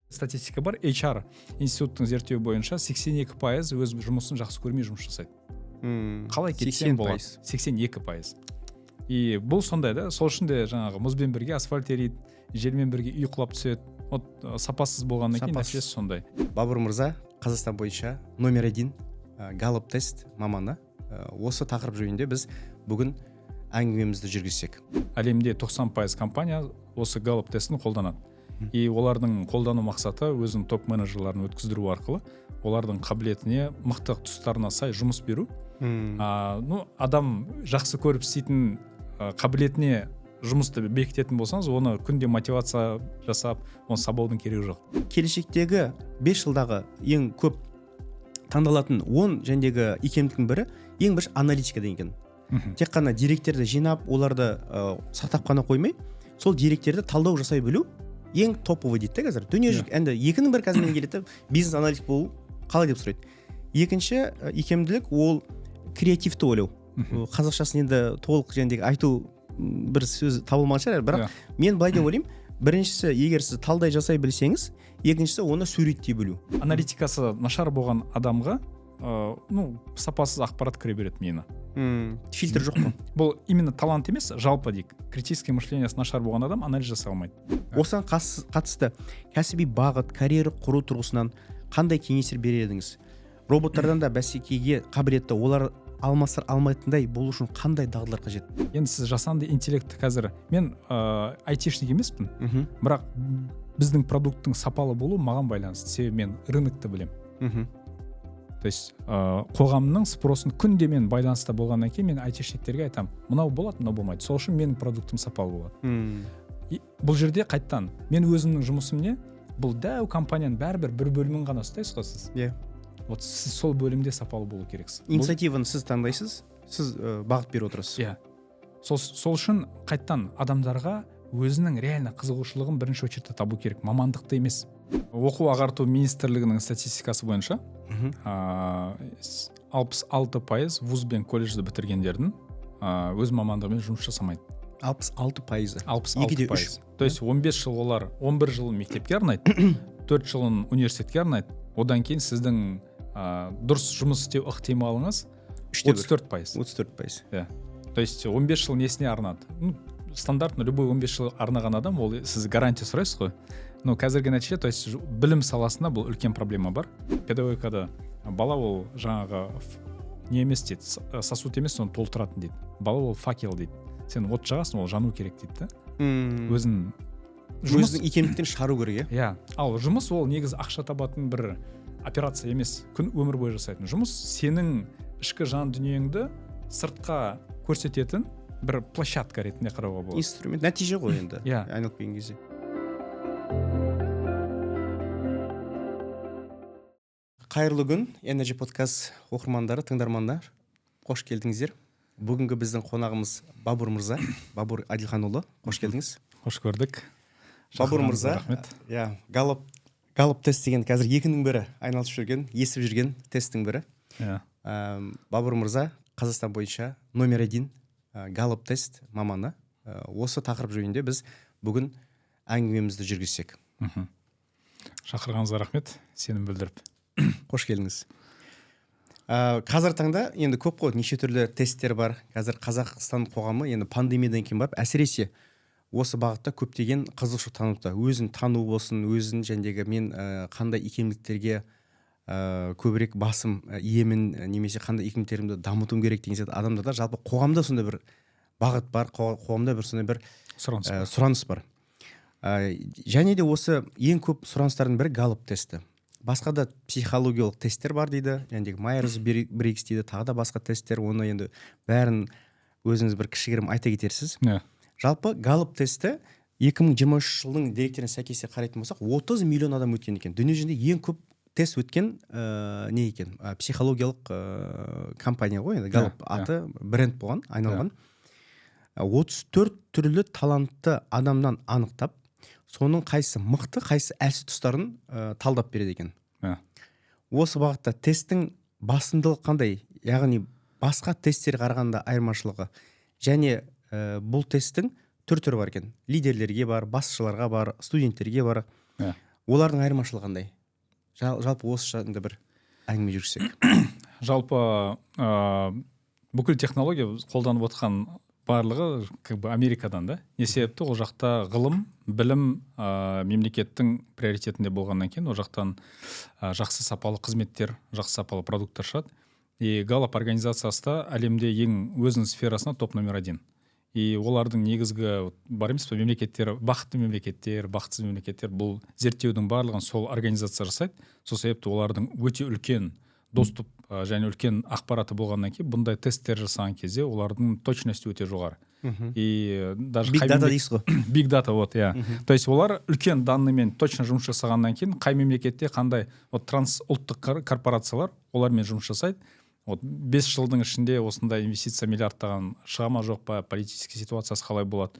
Статистика бар, HR институттың зерттеуі бойынша 82% өз жұмысын жақсы көрмей жұмыс жасайды. Қалай кетсем болады? 82%. И бұл сондай да, сол үшін де жаңағы мұзбен бірге асфальт ериді, желмен бірге үй құлап түседі. Вот сапасыз болғаннан кейін нәтижесі сондай. Бабур мырза, Қазақстан бойынша номер 1 Галлоп тест маманы. Осы тақырып жөнінде біз бүгін әңгімемізді жүргізсек. Әлемде 90% компания осы Галлоп тестін қолданады. И олардың қолдану мақсаты өзінің топ менеджерларын өткіздіру арқылы олардың қабілетіне, мықты тұстарына сай жұмыс беру. Адам жақсы көріп істейтін қабілетіне жұмысты бекітетін болсаңыз, оны күнде мотивация жасап, оны сабаудың керегі жоқ. Келешектегі 5 жылдағы ең көп таңдалатын 10 жөндегі икемдіктің бірі ең бірінші аналитика деген. Тек қана деректерді жинап, оларды сақтап қана қоймай, сол деректерді талдау жасай білу ең топовый дейді қазір. Дүниежүзілік енді екінің бір қазір келеді, бизнес аналитик болу қалай деп сұрайды. Екінші икемділік ол креативті ойлау. Қазақшасын енді толық жөндегі айту бір сөз табылмаған шығар, бірақ мен былай деп ойлаймын. Біріншісі, егер сіз талдай жасай білсеңіз, екіншісі оны суреттей білу. Аналитикасы нашар болған адамға сапасыз ақпарат кіре береді мені. Фильтр жоқ қой. Бұл именно талант емес, жалпы дейік. Критический мышлениесі нашар болған адам анализ жасай алмайды. Осыған қатысты кәсіби бағыт, карьера құру тұрғысынан қандай кеңестер берер едіңіз? Роботтардан да бәсекеге қабілетті, олар алмайтындай болу үшін қандай дағдылар қажет? Енді сіз жасанды интеллектті қазір, мен айтишник емеспін, бірақ біздің продукттың сапалы болу маған байланысты. Себебі мен рынокты білем. То есть қоғамның спросын күнде мен байланыста болғаннан кейін мен айтишниктерге айтам, мынау болады, мынау болмайды. Сол үшін менің продуктым сапалы болады. Бұл жерде қайттан мен өзімнің жұмысымне бұл дәу компанияның бәрібір бір бөлімін ғана ұстайсыз ғой сіз. Вот сіз сол бөлімде сапалы болу керексіз. Инициативаны сіз таңдайсыз, сіз бағыт беріп отырасыз. Сол үшін қайттан адамдарға өзінің реально қызығушылығын бірінші очередте табу керек, мамандықты емес. Оқу ағарту министрлігінің статистикасы бойынша 66% вуз бен колледжді бітіргендердің өз мамандығымен жұмыс жасамайды. 66%. 66%. То есть 15 жыл олар 11 жыл мектепке арнайды, 4 жылын университетке арнайды. Одан кейін сіздің дұрыс жұмыс істеу ықтималыңыз 34%. 34%. То есть 15 жыл несіне арнады? Стандартно любой 15 жыл арнаған адам, ол сіз гарантия сұрайсыз ғой. Но қазіргі нәтиже, то есть білім саласында бұл үлкен проблема бар. Педагогикада бала ол жаңағы не емес дейді, сосуд емес, оны толтыратын дейді. Бала ол факел дейді. Сен от жағасың, ол жану керек дейді. Өзінің икемдіктен шығару керек. Ал жұмыс ол негізі ақша табатын бір операция емес, күн өмір бойы жасайтын жұмыс. Сенің ішкі жан дүниеңді сыртқа көрсететін бір площадка ретінде қарауға болады. Инструмент, нәтиже ғой енді. Айналып келген кезде. Қайырлы күн, Energy Podcast оқырмандары, тыңдармандар. Қош келдіңіздер. Бүгінгі біздің қонағымыз Бабур мырза, Бабур Адилханұлы. Қош келдіңіз. Қош көрдік. Бабур мырза, Галлоп тест деген қазір екінің бірі айналысып жүрген, естіп жүрген тесттің бірі. Бабур мырза, Қазақстан бойынша номер 1 Галлоп тест маманы. Осы тақырып жөнінде біз бүгін әңгімемізді жүргізсек. Шақырғаныңызға рахмет, сенім білдіріп. Қош келдіңіз. Қазір таңда енді көп қой, неше түрлі тесттер бар. Қазір Қазақстан қоғамы енді пандемиядан кейін барып, әсіресе осы бағытта көптеген қызығушылық танытуда. Өзін тану болсын, өзін жәндегі мен қандай икемдіктерге көбірек басым иемін, немесе қандай икемдіктерімді дамытуым керек деген сияқты адамдарда жалпы қоғамда сондай бір бағыт бар, қоғамда бір сондай бір сұраныс бар. Және де осы ең көп сұраныстардың бірі Галлоп тесті. Басқа да психологиялық тесттер бар дейді, жәндегі Майерс-Бриггс дейді, тағы да басқа тесттер, оны енді бәрін өзіңіз бір кішігірім айта кетерсіз. Жалпы Галлоп тесті 2023 жылдың деректеріне сәйкес қарайтын болсақ, 30 миллион адам өткен екен. Дүние жүзінде ең көп тест өткен не екен? Психологиялық компания ғой, енді Галлоп аты бренд болған, айналған. 34 түрлі талантты адамнан анықтап, соның қайсы мықты, қайсы әлсіз тұстарын талдап береді екен. Осы бағытта тесттің басымдылығы қандай? Яғни басқа тесттер қарағанда айырмашылығы. Және бұл тесттің түр-түрі бар екен. Лидерлерге бар, басшыларға бар, студенттерге бар. олардың айырмашылығы қандай? Жалпы осы жайында бір әңгіме жүргізсек. Жалпы бүкіл технология қолданып отқан барлығы как бы Америкадан да. Не себепті ол жақта ғылым, білім мемлекеттің приоритетінде болғаннан кейін ол жақтан жақсы сапалы қызметтер, жақсы сапалы продукттар шығады. И Галлап организациясы да әлемде ең өзінің сферасына топ номер 1. И олардың негізгі бар емес пе мемлекеттер, бақытты мемлекеттер, бақытсыз мемлекеттер, бұл зерттеудің барлығын сол организация жасайды. Сол себепті олардың өте үлкен доступ және үлкен ақпараты болғаннан кейін бұндай тесттер жасаған кезде олардың точности өте жоғары. И даже Big data дейсіз ғой. Big data, вот, иә. То есть олар үлкен данныймен точно жұмыс жасағаннан кейін қай мемлекетте қандай трансұлттық корпорациялар олармен жұмыс жасайды. Вот 5 жылдың ішінде осындай инвестиция миллиардтаған шыға ма жоқ па, политический ситуациясы қалай болады,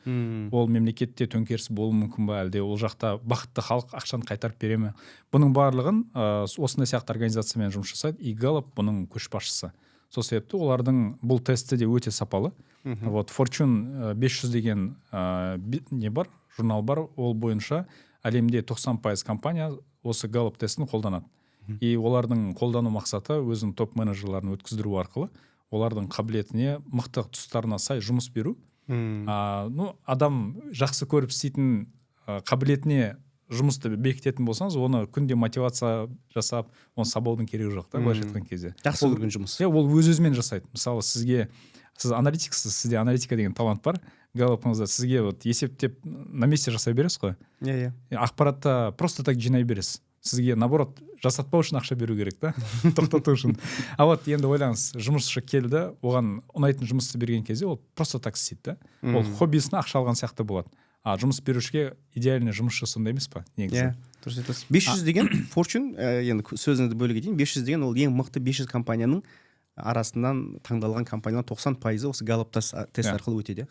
ол мемлекетте төңкеріс болуы мүмкін ба, әлде ол жақта бақытты халық ақшаны қайтарып бере ме, бұның барлығын осындай сияқты организациямен жұмыс жасайды. И Галлап бұның көшбасшысы. Сол себепті олардың бұл тесті де өте сапалы. Вот Fortune 500 деген не бар, журнал бар, ол бойынша әлемде 90% компания осы Галлап тестін қолданады. И олардың қолдану мақсаты өзінің топ менеджерларын өткіздіру арқылы олардың қабілетіне, мықты тұстарына сай жұмыс беру. Адам жақсы көріп істейтін қабілетіне жұмысты бекітетін болсаңыз, оны күнде мотивация жасап, оны сабаудың керегі жоқ та, былайша айтқан кезде. Жақсы көрген жұмыс. Ол өз-өзімен жасайды. Мысалы, сіз аналитиксіз, сізде аналитика деген талант бар. Галлапыңызда сізге вот есептеп на месте жасай бересіз ғой. Иә. Ақпаратта просто так жинай бересіз. Сізге наоборот жасатпау үшін ақша беру керек та, тоқтату үшін. А вот енді ойлаңыз, жұмысшы келді, оған ұнайтын жұмысты берген кезде ол просто так істейді да. Ол хоббисіне ақша алған сияқты болады. А жұмыс берушіге идеальный жұмысшы сондай емес па негізі? Дұрыс айтасыз. 500 деген Fortune, енді сөзіңізді бөліге дейін, 500 деген ол ең мықты 500 компанияның арасынан таңдалған компаниялар 90% осы Галлап тест арқылы өтеді.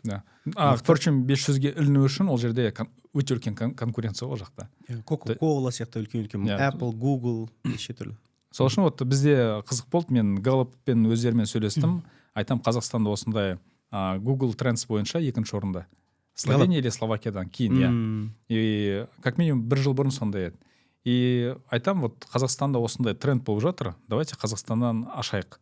Fortune 500-ге іліну үшін ол жерде өте үлкен конкуренция ол жақта. Coca-Cola сияқты үлкен Apple, Google, неше түрлі. Сол үшін вот бізде қызық болды, мен Галлаппен өздерімен сөйлестім, айтам, Қазақстанда осындай Google Trends бойынша екінші орында. Словения или Словакиядан кейін, И как минимум 1 жыл бұрын сондай еді. И айтам, вот Қазақстанда осындай тренд болып жатыр, давайте Қазақстаннан ашайық.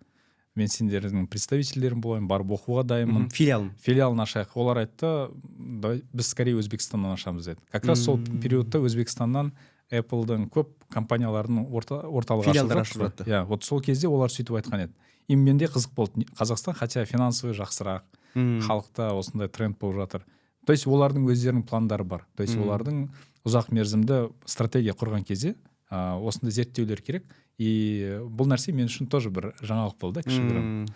Мен сендердің представительдерім болайын, барып оқуға дайынмын. Филиалын ашайық. Олар айтты, біз скорее Өзбекстаннан ашамыз деді. Как раз сол периодта Өзбекстаннан Apple'дың көп компанияларының орталығы ашылды. Вот сол кезде олар сөйтіп айтқан еді. И менде қызық болды. Қазақстан, хотя финансовый жақсырақ, халықта осындай тренд болып жатыр. То есть олардың өздерінің пландары бар. То есть олардың ұзақ мерзімді стратегия құрған кезде осындай зерттеулер керек. И бұл нәрсе мен үшін тоже бір жаңалық болды, кішігірім.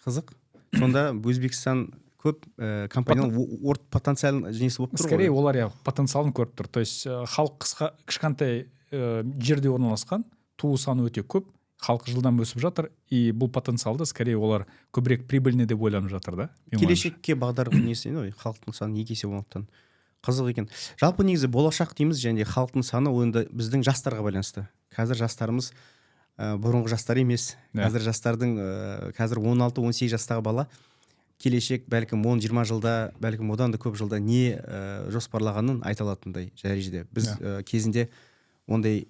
Қызық. Сонда Өзбекстан көп компанияның потенциалын жеңісі болып тұр ғой. Скорее олар потенциалын көріп тұр. То есть халық кішкентай жерде орналасқан, туу саны өте көп, халық жылдан өсіп жатыр, и бұл потенциалды скорее олар көбірек прибыльный деп ойланып жатыр да. Келешекке бағдар несі, халықтың саны 2 есе болғандықтан. Қызық екен. Жалпы негізі болашақ дейміз, және халықтың саны ойында біздің жастарға байланысты. Қазір жастарымыз бұрынғы жастар емес. Қазір жастардың қазір 16-18 жастағы бала келешек бәлкім 10-20 жылда, бәлкім одан да көп жылда не жоспарлағанын айта алатындай дәрежеде. Біз кезінде ондай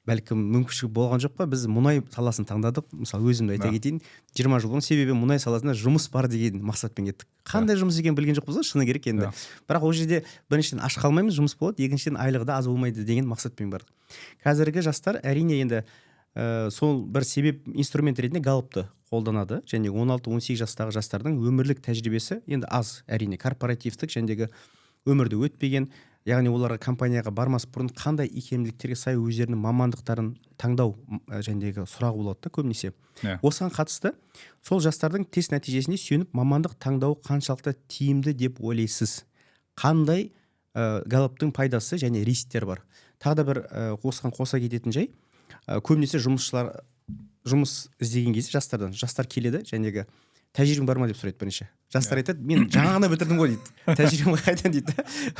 бәлкім мүмкіншілік болған жоқ па, біз мұнай саласын таңдадық. Мысалы өзімді айта кетейін, 20 жыл бұрын себебі мұнай саласында жұмыс бар деген мақсатпен кеттік. Қандай жұмыс екенін білген жоқпыз ғой, шыны керек енді. Бірақ ол жерде біріншіден аш қалмаймыз, жұмыс болады, екіншіден айлығы да аз болмайды деген мақсатпен бардық. Қазіргі жастар әрине енді сол бір себеп инструмент ретінде Галлапты қолданады, және 16-18 жастағы жастардың өмірлік тәжірибесі енді аз, әрине корпоративтік жәндегі өмірді өтпеген, яғни оларға компанияға бармас бұрын қандай икемділіктерге сай өздерінің мамандықтарын таңдау жәндегі сұрағы болады да көбінесе. Осыған қатысты сол жастардың тест нәтижесіне сүйеніп мамандық таңдау қаншалықты тиімді деп ойлайсыз? Қандай Галлаптың пайдасы және рисктер бар? Тағы да бір осыған қоса кететін жай, көбінесе жұмысшылар жұмыс іздеген кезде жастар келеді, жәнегі тәжірибең бар ма деп сұрайды бірінші. Жастар айтады, мен жаңа ғана бітірдім ғой дейді. Тәжірибең қайдан дейді.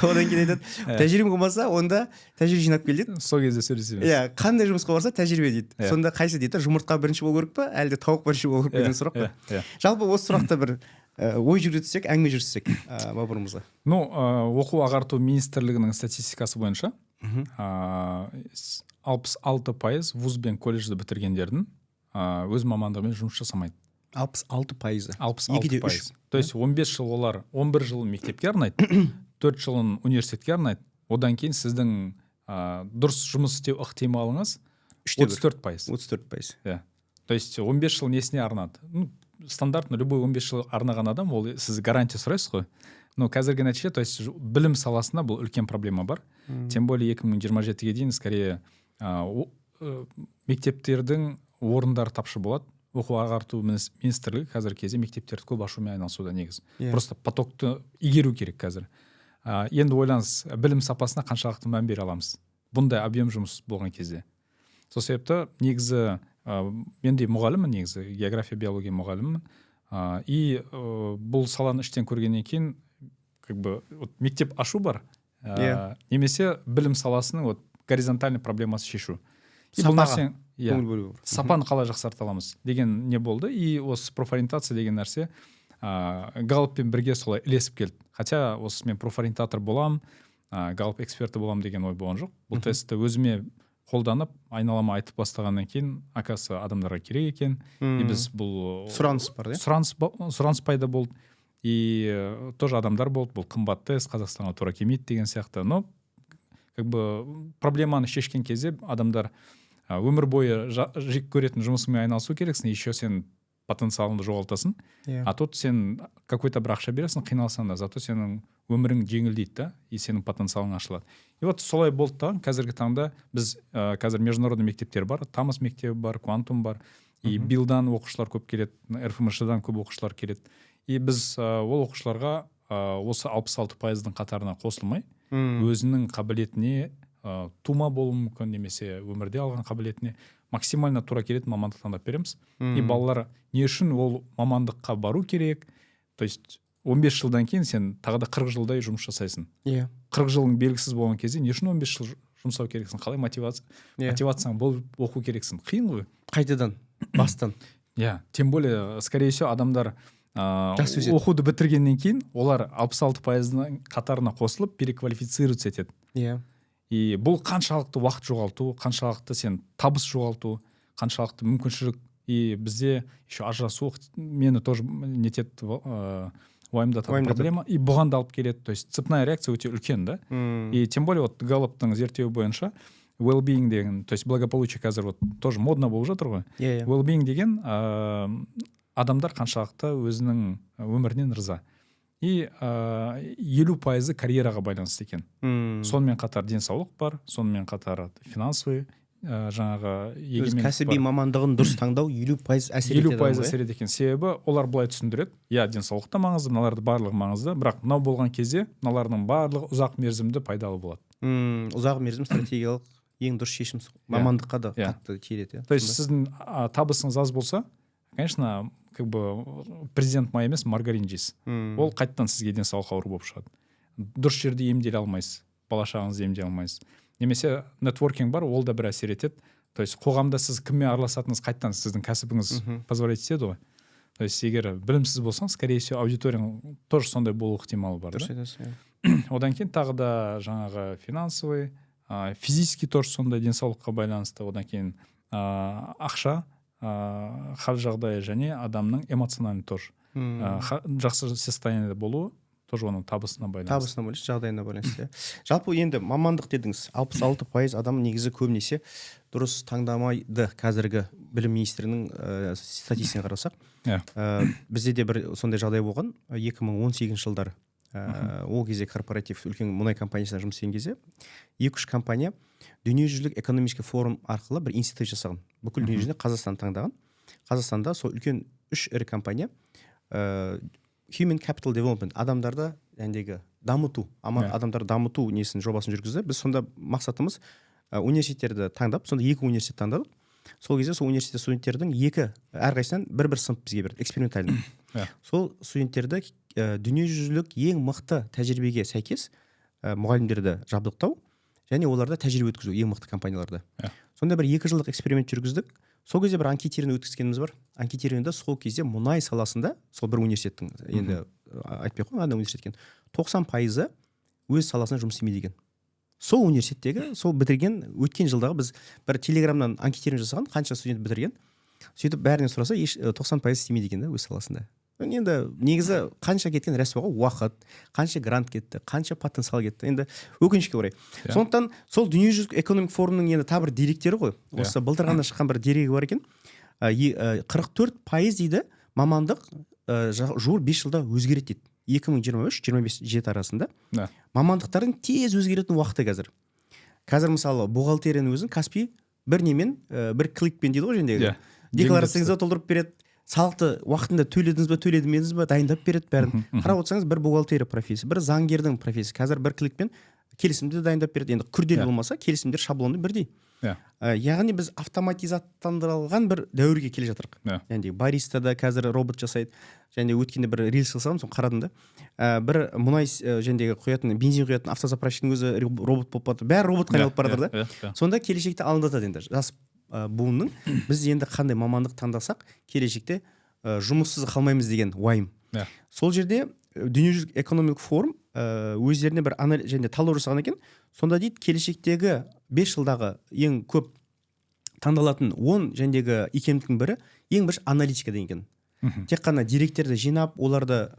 Одан кейін айтады, тәжірибең болмаса, онда тәжірибе жинап кел дейді. Сол кезде сөйлесеміз. Қандай жұмысқа барса тәжірибе дейді. Сонда қайсы дейді, жұмыртқа бірінші болу керек па, әлде тауық бірінші болу керек деген сұрақ па? Жалпы осы сұрақта бір ой жүргізсек, әңгіме жүргізсек бауырымызға. Оқу ағарту министрлігінің статистикасы бойынша 66% вуз бен колледжді бітіргендердің өз мамандығымен жұмыс жасамайды. 66%. 66%. То есть 15 жыл олар 11 жылын мектепке арнайды, 4 жылын университетке арнайды. Одан кейін сіздің дұрыс жұмыс істеу ықтималыңыз 34%. 34%. Yeah. То есть 15 жыл несіне арнады? Стандартно любой 15 жыл арнаған адам, ол сіз гарантия сұрайсыз ғой. Но қазіргі нәтиже, то есть білім саласында бұл үлкен проблема бар. Тем более 2027-ге дейін скорее мектептердің орындары тапшы болады. Оқу ағарту министрлігі қазіргі кезде мектептерді көп ашумен айналысуда негіз. Просто потокты игеру керек қазір. Енді ойлаңыз, білім сапасына қаншалықты мән бере аламыз? Бұндай объем жұмыс болған кезде. Сол себепті негізі мен де мұғаліммін, негізі география, биология мұғаліммін. И бұл саланы іштен көргеннен кейін как бы мектеп ашу бар. Немесе білім саласының горизонтальный проблемасы шешу. Сапаға сапаны қалай жақсарта аламыз деген не болды. И осы профориентация деген нәрсе Галлаппен бірге солай ілесіп келді. Хотя осы мен профориентатор болам, Галлап эксперті болам деген ой болған жоқ. Бұл тестті өзіме қолданып, айналама айтып бастағаннан кейін, оказывается, адамдарға керек екен. И біз бұл сұраныс бар, сұраныс пайда болды. И тоже адамдар болды, бұл қымбат тест, Қазақстанға тура келмейді деген сияқты. Но как бы проблеманы шешкен кезде адамдар өмір бойы жек көретін жұмысыңмен айналысу керексің, еще сен потенциалыңды жоғалтасың. А тут сен какой-то бір ақша бересің, қиналсаң да, зато сенің өмірің жеңілдейді да, и сенің потенциалың ашылады. И вот солай болды да, қазіргі таңда біз қазір международный мектептер бар, Тамас мектебі бар, Квантум бар, и Билдан оқушылар көп келеді, РФМШ-дан көп оқушылар келеді. И біз ол оқушыларға осы 66%-ның қатарына қосылмай, өзінің қабілетіне тума болуы мүмкін, немесе өмірде алған қабілетіне максимально тура келетін мамандық таңдап береміз. И балалар не үшін ол мамандыққа бару керек? То есть 15 жылдан кейін сен тағы да 40 жылдай жұмыс жасайсың. 40 жылың белгісіз болған кезде не үшін 15 жыл жұмсау керексің? Қалай мотивацияң болып оқу керексің? Қиын ғой. Қайтадан, бастан. Тем более, скорее всего, адамдар оқуды бітіргеннен кейін олар 66%-ның қатарына қосылып переквалифицируется етеді. И бұл қаншалықты уақыт жоғалту, қаншалықты сен табыс жоғалту, қаншалықты мүмкіншілік. И бізде еще ажырасу мені тоже нетеді, уайымдататын проблема. И бұған да алып келеді. То есть цепная реакция өте үлкен, да? И тем более вот Галлаптың зерттеуі бойынша well-being деген, то есть благополучие қазір вот тоже модно болып жатыр ғой. Well-being деген адамдар қаншалықты өзінің өмірінен риза. И 50% карьераға байланысты екен. Сонымен қатар денсаулық бар, сонымен қатар финансовый жаңағы кәсіби мамандығын дұрыс таңдау 50% әсер етеді. 50% әсер етеді екен. Себебі олар былай түсіндіреді. Денсаулық та маңызды, мыналарды барлығы маңызды, бірақ мынау болған кезде мыналардың барлығы ұзақ мерзімді пайдалы болады. Ұзақ мерзім стратегиялық ең дұрыс шешім мамандыққа да қатты тиеді. То есть сіздің табысыңыз аз болса, конечно, как бы президент май емес, маргарин жейсіз. Ол қайттан сізге денсаулық ауру болып шығады. Дұрыс жерде емделе алмайсыз, бала-шағаңызды емделе алмайсыз. Немесе нетворкинг бар, ол да бір әсер етеді. То есть қоғамда сіз кіммен араласатыныңыз қайттан сіздің кәсібіңіз позволить етеді ғой. То есть егер білімсіз болсаң, скорее всего, аудиторияң тоже сондай болу ықтималы бар. Одан кейін тағы да жаңағы финансовый, физический тоже сондай денсаулыққа байланысты. Одан кейін ақша, хал жағдайы және адамның эмоциональный тоже жақсы состояниеде болуы тоже оның табысына байланысты. Жағдайына байланысты. Жалпы енді мамандық дедіңіз, 66% адам негізі көбінесе дұрыс таңдамайды. Қазіргі білім министрінің статистикасын қарасақ. Бізде де бір сондай жағдай болған 2018 жылдары. Ол кезде корпоратив үлкен мұнай компаниясына жұмыс істеген кезде 2-3 компания дүниежүзілік экономический форум арқылы бір институт жасаған. Бүкіл дүниежүзінде Қазақстан таңдаған. Қазақстанда сол үлкен 3 ірі компания Human Capital Development, адамдарды дамыту, адамдарды дамыту несін жобасын жүргізді. Біз сонда мақсатымыз университеттерді таңдап, сонда 2 университет таңдадық. Сол кезде сол университет студенттердің әрқайсынан бір сынып бізге берді, экспериментальный. Сол студенттерді дүниежүзілік ең мықты тәжірибеге сәйкес мұғалімдерді жабдықтау және оларда тәжірибе өткізу ең мықты компанияларда. Сонда бір 2 жылдық эксперимент жүргіздік. Сол кезде бір анкетирование өткізгеніміз бар. Анкетированияда сол кезде мұнай саласында, сол бір университеттің, енді айтпай қойған университет екен, 90% өз саласына жұмыс істемейді екен. сол университеттегі сол бітірген өткен жылдағы біз бір телеграмнан анкетирование жасаған, қанша студент бітірген. Сөйтіп бәрінен сұраса 90% істемейді екен да өз саласында. Енді негізі қанша кеткен рәсуаға уақыт, қанша грант кетті, қанша потенциал кетті. Енді өкінішке орай. Сондықтан сол дүниежүзілік экономик форумның енді тағы бір деректері ғой. Осы былтыр ғана шыққан бір дерегі бар екен. 44% дейді мамандық жуыр 5 жылда өзгереді дейді. 2023-25 арасында мамандықтардың тез өзгеретін уақыты қазір. Қазір мысалы бухгалтерияның өзін Каспи бір немен, бір кликпен дейді ғой жендегі. Декларацияңызды толтырып береді. Салықты уақытында төледіңіз бе, төледіңіз бе, дайындап береді бәрін. Қарап отырсаңыз, бір бухгалтерия профессиясы, бір заңгердің профессиясы қазір бір кликпен келісімді дайындап береді. Енді күрделі болмаса, келісімдер шаблоны бірдей. Яғни біз автоматизаттандырылған бір дәуірге келе жатырық. Яғни бариста да қазір робот жасайды. Және өткенде бір рилс жасағам, соны қарадым да. Бір мұнай жендегі құятын, бензин құятын автозаправщиктің өзі робот болып барды. Бәрі роботқа айналып бара жатыр да. Сонда келешекте алаңдатады енді. Жас буынның біз енді қандай мамандық таңдасақ, келешекте жұмыссыз қалмаймыз деген уайым. Сол жерде дүниежүзілік экономик форум өздеріне бір және талдау жасаған екен. Сонда дейді, келешектегі 5 жылдағы ең көп таңдалатын 10 жендегі икемдіктің бірі ең бірінші аналитика деген. Тек қана деректерді жинап, оларды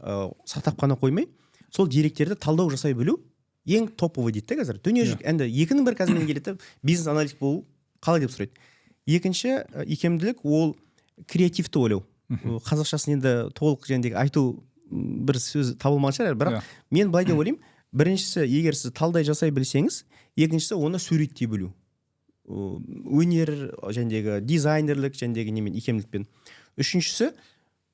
сақтап қана қоймай, сол деректерді талдау жасай білу ең топовый дейді қазір. Дүниежүзілік енді екінің бір қазір келеді, бизнес аналитик болу қалай деп сұрайды. Екінші икемділік ол креативті ойлау. Қазақшасын енді толық жендегі айту бір сөз табылмаған шығар, бірақ мен былай деп ойлаймын. Біріншісі, егер сіз талдай жасай білсеңіз, екіншісі оны суреттей білу. Өнер жендегі дизайнерлік жендегі немен икемділікпен. Үшіншісі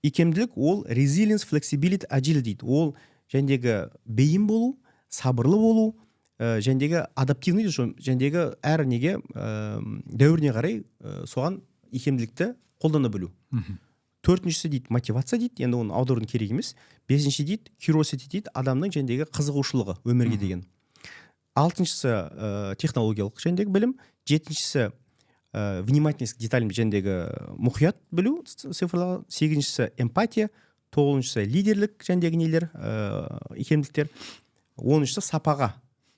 икемділік ол resilience, flexibility, agility дейді. Ол жендегі бейім болу, сабырлы болу, жендегі адаптивный жендегі әр неге дәуіріне қарай соған икемділікті қолдана білу. Төртіншісі дейді мотивация дейді, енді оны аударудың керек емес. Бесінші дейді curiosity дейді, адамның жендегі қызығушылығы өмірге деген. Алтыншысы технологиялық жендегі білім. Жетіншісі внимательность деталь жендегі мұқият білу цифрларға. Сегізіншісі эмпатия. Тоғызыншысы лидерлік жендегі нелер, икемділіктер. Оныншысы сапаға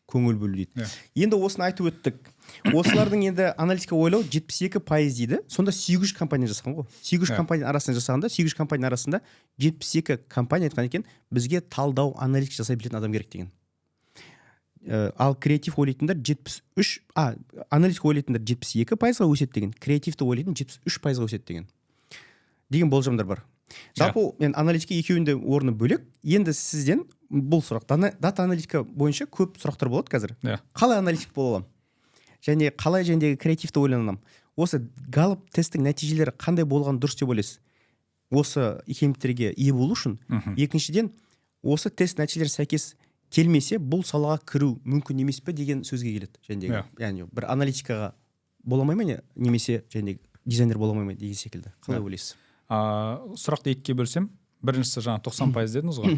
көңіл бөлу дейді. Енді осыны айтып өттік. Осылардың енді аналитика ойлау 72% дейді. Сонда 800 компания жасаған ғой. 800 компания арасында жасағанда, 800 компания арасында 72 компания айтқан екен, бізге талдау, аналитика жасай білетін адам керек деген. Ал креатив ойлайтындар 73, аналитика ойлайтындар 72%-ға өседі деген. Креативті ойлайтын 73%-ға өседі деген. Деген болжамдар бар. Жалпы мен аналитика екеуінде орны бөлек. Енді сізден бұл сұрақ, дата аналитика бойынша көп сұрақтар болады қазір. Қалай аналитик бола аламын? Және қалай жендегі креативті ойланамын? Осы галлап тесттің нәтижелері қандай болған дұрыс деп ойлайсыз? Осы икемдіктерге ие болу үшін. Екіншіден, осы тест нәтижелері сәйкес келмесе, бұл салаға кіру мүмкін емес пе деген сөзге келеді. Жендегі, яғни бір аналитикаға бола алмай ма, немесе жендегі дизайнер бола алмай ма деген секілді. Қалай ойлайсыз? Сұрақты екіге бөлсем, біріншісі жаңа 90% дедіңіз ғой.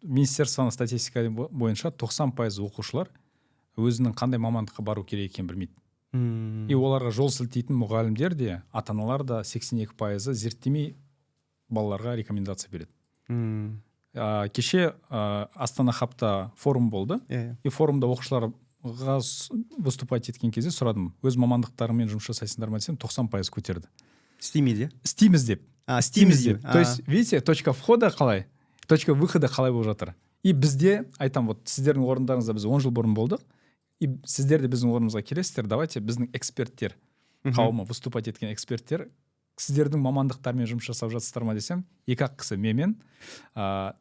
Министерствоның статистика бойынша 90% оқушылар өзінің қандай мамандыққа бару керек екенін білмейді. И оларға жол сілтейтін мұғалімдер де, ата-аналар да 82% зерттемей балаларға рекомендация береді. Кеше Астана хабта форум болды. И форумда оқушыларға выступать еткен кезде сұрадым, өз мамандықтарымен жұмыс жасайсыңдар ма десем, 90% көтерді. Істейміз, Істейміз деп. То есть, видите, точка входа қалай, точка выхода қалай болып жатыр. И бізде, айтам, вот сіздердің орындарыңызда біз 10 жыл бұрын болдық, и сіздер де біздің орнымызға келесіздер, давайте біздің эксперттер, қауымы выступать еткен эксперттер, сіздердің мамандықтармен жұмыс жасап жатсыздар ма десем, екі-ақ кісі менмен,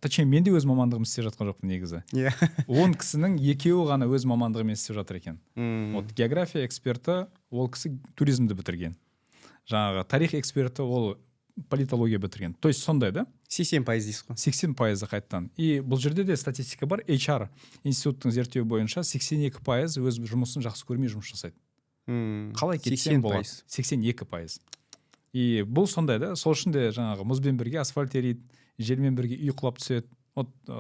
точнее, мен де өз мамандығым істеп жатқан жоқпын негізі. 10 кісінің екеуі ғана өз мамандығымен істеп жатыр екен. Вот география эксперті, ол кісі туризмді бітірген. Жаңағы тарих эксперті, ол политология бітірген. То есть сондай, да? 80% дейсіз ғой. 80% қайттан. И бұл жерде де статистика бар. HR институттың зерттеуі бойынша 82% өз жұмысын жақсы көрмей жұмыс жасайды. Қалай кетсем болады? 82%. И бұл сондай, да? Сол үшін де жаңағы мұзбен бірге асфальт ериді, желмен бірге үй құлап түседі.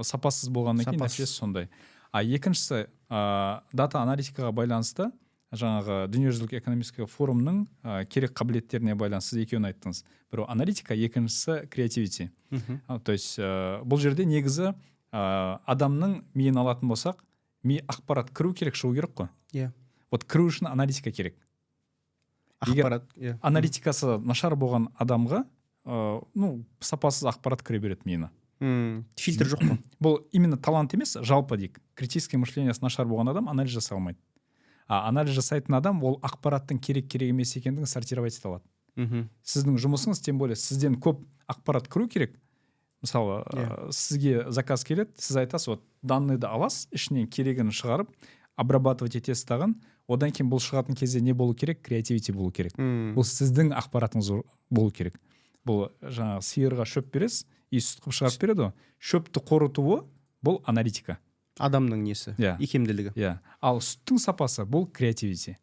Сапасыз болғаннан кейін нәтижесі сондай. Екіншісі, дата аналитикаға байланысты жаңағы дүниежүзілік экономический форумның керек қабілеттеріне байланысты екеуін айттыңыз. Бірі аналитика, екіншісі креативити. То есть бұл жерде негізі адамның миын алатын болсақ, ми ақпарат кіру керек, шығу керек қой. Иә. Вот кіру үшін аналитика керек. Ақпарат, иә. Аналитикасы нашар болған адамға сапасыз ақпарат кіре береді миына. Фильтр жоқ қой. Бұл именно талант емес, жалпы дейік. Критический мышлениесі нашар болған адам анализ жасай алмайды. Анализ жасайтын адам ол ақпараттың керек емес екендігін сортировать ете алады. Сіздің жұмысыңыз, тем более сізден көп ақпарат кіру керек. Мысалы, сізге заказ келеді, сіз айтасыз, вот данныйды аласыз, ішінен керегін шығарып, обрабатывать етесіз тағын, одан кейін бұл шығатын кезде не болу керек? Креативити болу керек. Бұл сіздің ақпаратыңыз болу керек. Бұл жаңағы сиырға шөп бересіз, и сүт қып шығарып береді. Шөпті қорытуы бұл аналитика. Адамның несі? Икемділігі. Ал сүттің сапасы бұл креативити.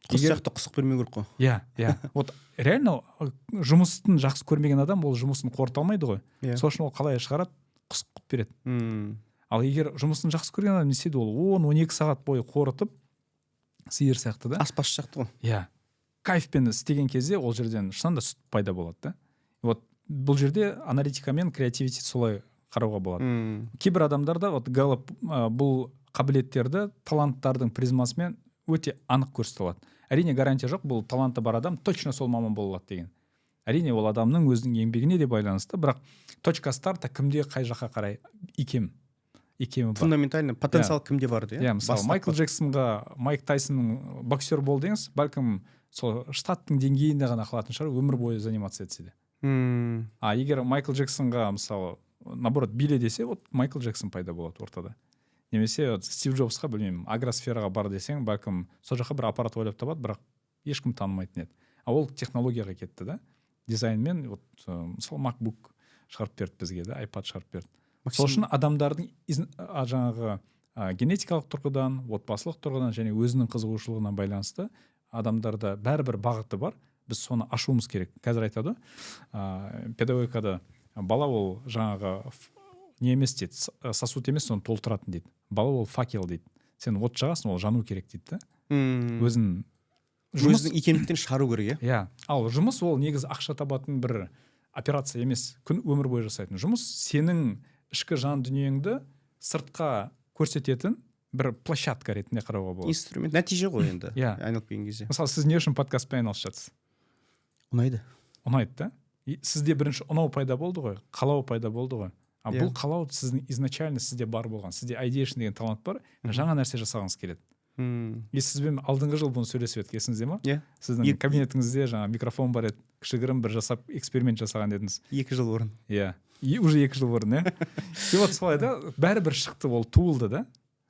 Құс сияқты құсық бермеу керек қой. Иә. Вот реально жұмысын жақсы көрмеген адам ол жұмысын қорыта алмайды ғой. Сол үшін ол қалай шығарады? Құсық қып береді. Ал егер жұмысын жақсы көрген адам не істейді, ол 10-12 сағат бойы қорытып, сиыр сияқты да. Аспазшы сияқты ғой. Иә. Кайфпен істеген кезде ол жерден шынында сүт пайда болады да. Вот бұл жерде аналитика мен креативити солай қарауға болады. Кейбір адамдарда вот Галлап бұл қабілеттерді таланттардың призмасымен өте анық көрсете алады. Әрине гарантия жоқ, бұл таланты бар адам точно сол маман бола алады деген. Әрине ол адамның өзінің еңбегіне де байланысты, бірақ точка старта кімде қай жаққа қарай икемі бар. Фундаментально потенциал кімде бар да. Мысалы, Майкл Джексонға Майк Тайсонның боксер бол деңіз, бәлкім сол штаттың деңгейінде ғана қалатын шығар, өмір бойы занимация етсе де. Егер Майкл Джексонға мысалы наоборот биле десе, вот Майкл Джексон пайда болады ортада. Немесе Стив Джобсқа, білмеймін, агросфераға бар десең, бәлкім сол жаққа бір аппарат ойлап табады, бірақ ешкім танымайтын еді. Ол технологияға кетті да. Дизайнмен мысалы MacBook шығарып берді бізге да, iPad шығарып берді. Сол үшін адамдардың жаңағы генетикалық тұрғыдан, отбасылық тұрғыдан және өзінің қызығушылығына байланысты адамдарда бәрібір бағыты бар. Біз соны ашуымыз керек. Қазір айтады, педагогикада бала ол жаңағы не емес дейді, сосуд емес, соны толтыратын дейді. Бала ол факел дейді. Сен от жағасың, ол жану керек дейді. Өзінің икемдіктен шығару керек, иә. Ал жұмыс ол негізі ақша табатын бір операция емес, күн өмір бойы жасайтын жұмыс. Сенің ішкі жан дүниеңді сыртқа көрсететін бір площадка ретінде қарауға болады. Инструмент, нәтиже ғой енді. Айналып келген кезде. Мысалы, сіз не үшін подкастпен айналысып жатсыз? Ұнайды да? Сізде бірінші ұнау пайда болды ғой, қалау пайда болды ғой. Бұл қалау сіздің изначально сізде бар болған. Сізде ideation деген талант бар, жаңа нәрсе жасағыңыз келеді. Сізбен алдыңғы жыл бұны сөйлесіп едік, есіңізде ма? Сіздің кабинетіңізде жаңа микрофон бар еді, кішігірім бір жасап эксперимент жасаған едіңіз. 2 жыл бұрын. Уже 2 жыл бұрын, И вот солай да, бәрібір шықты, ол туылды да.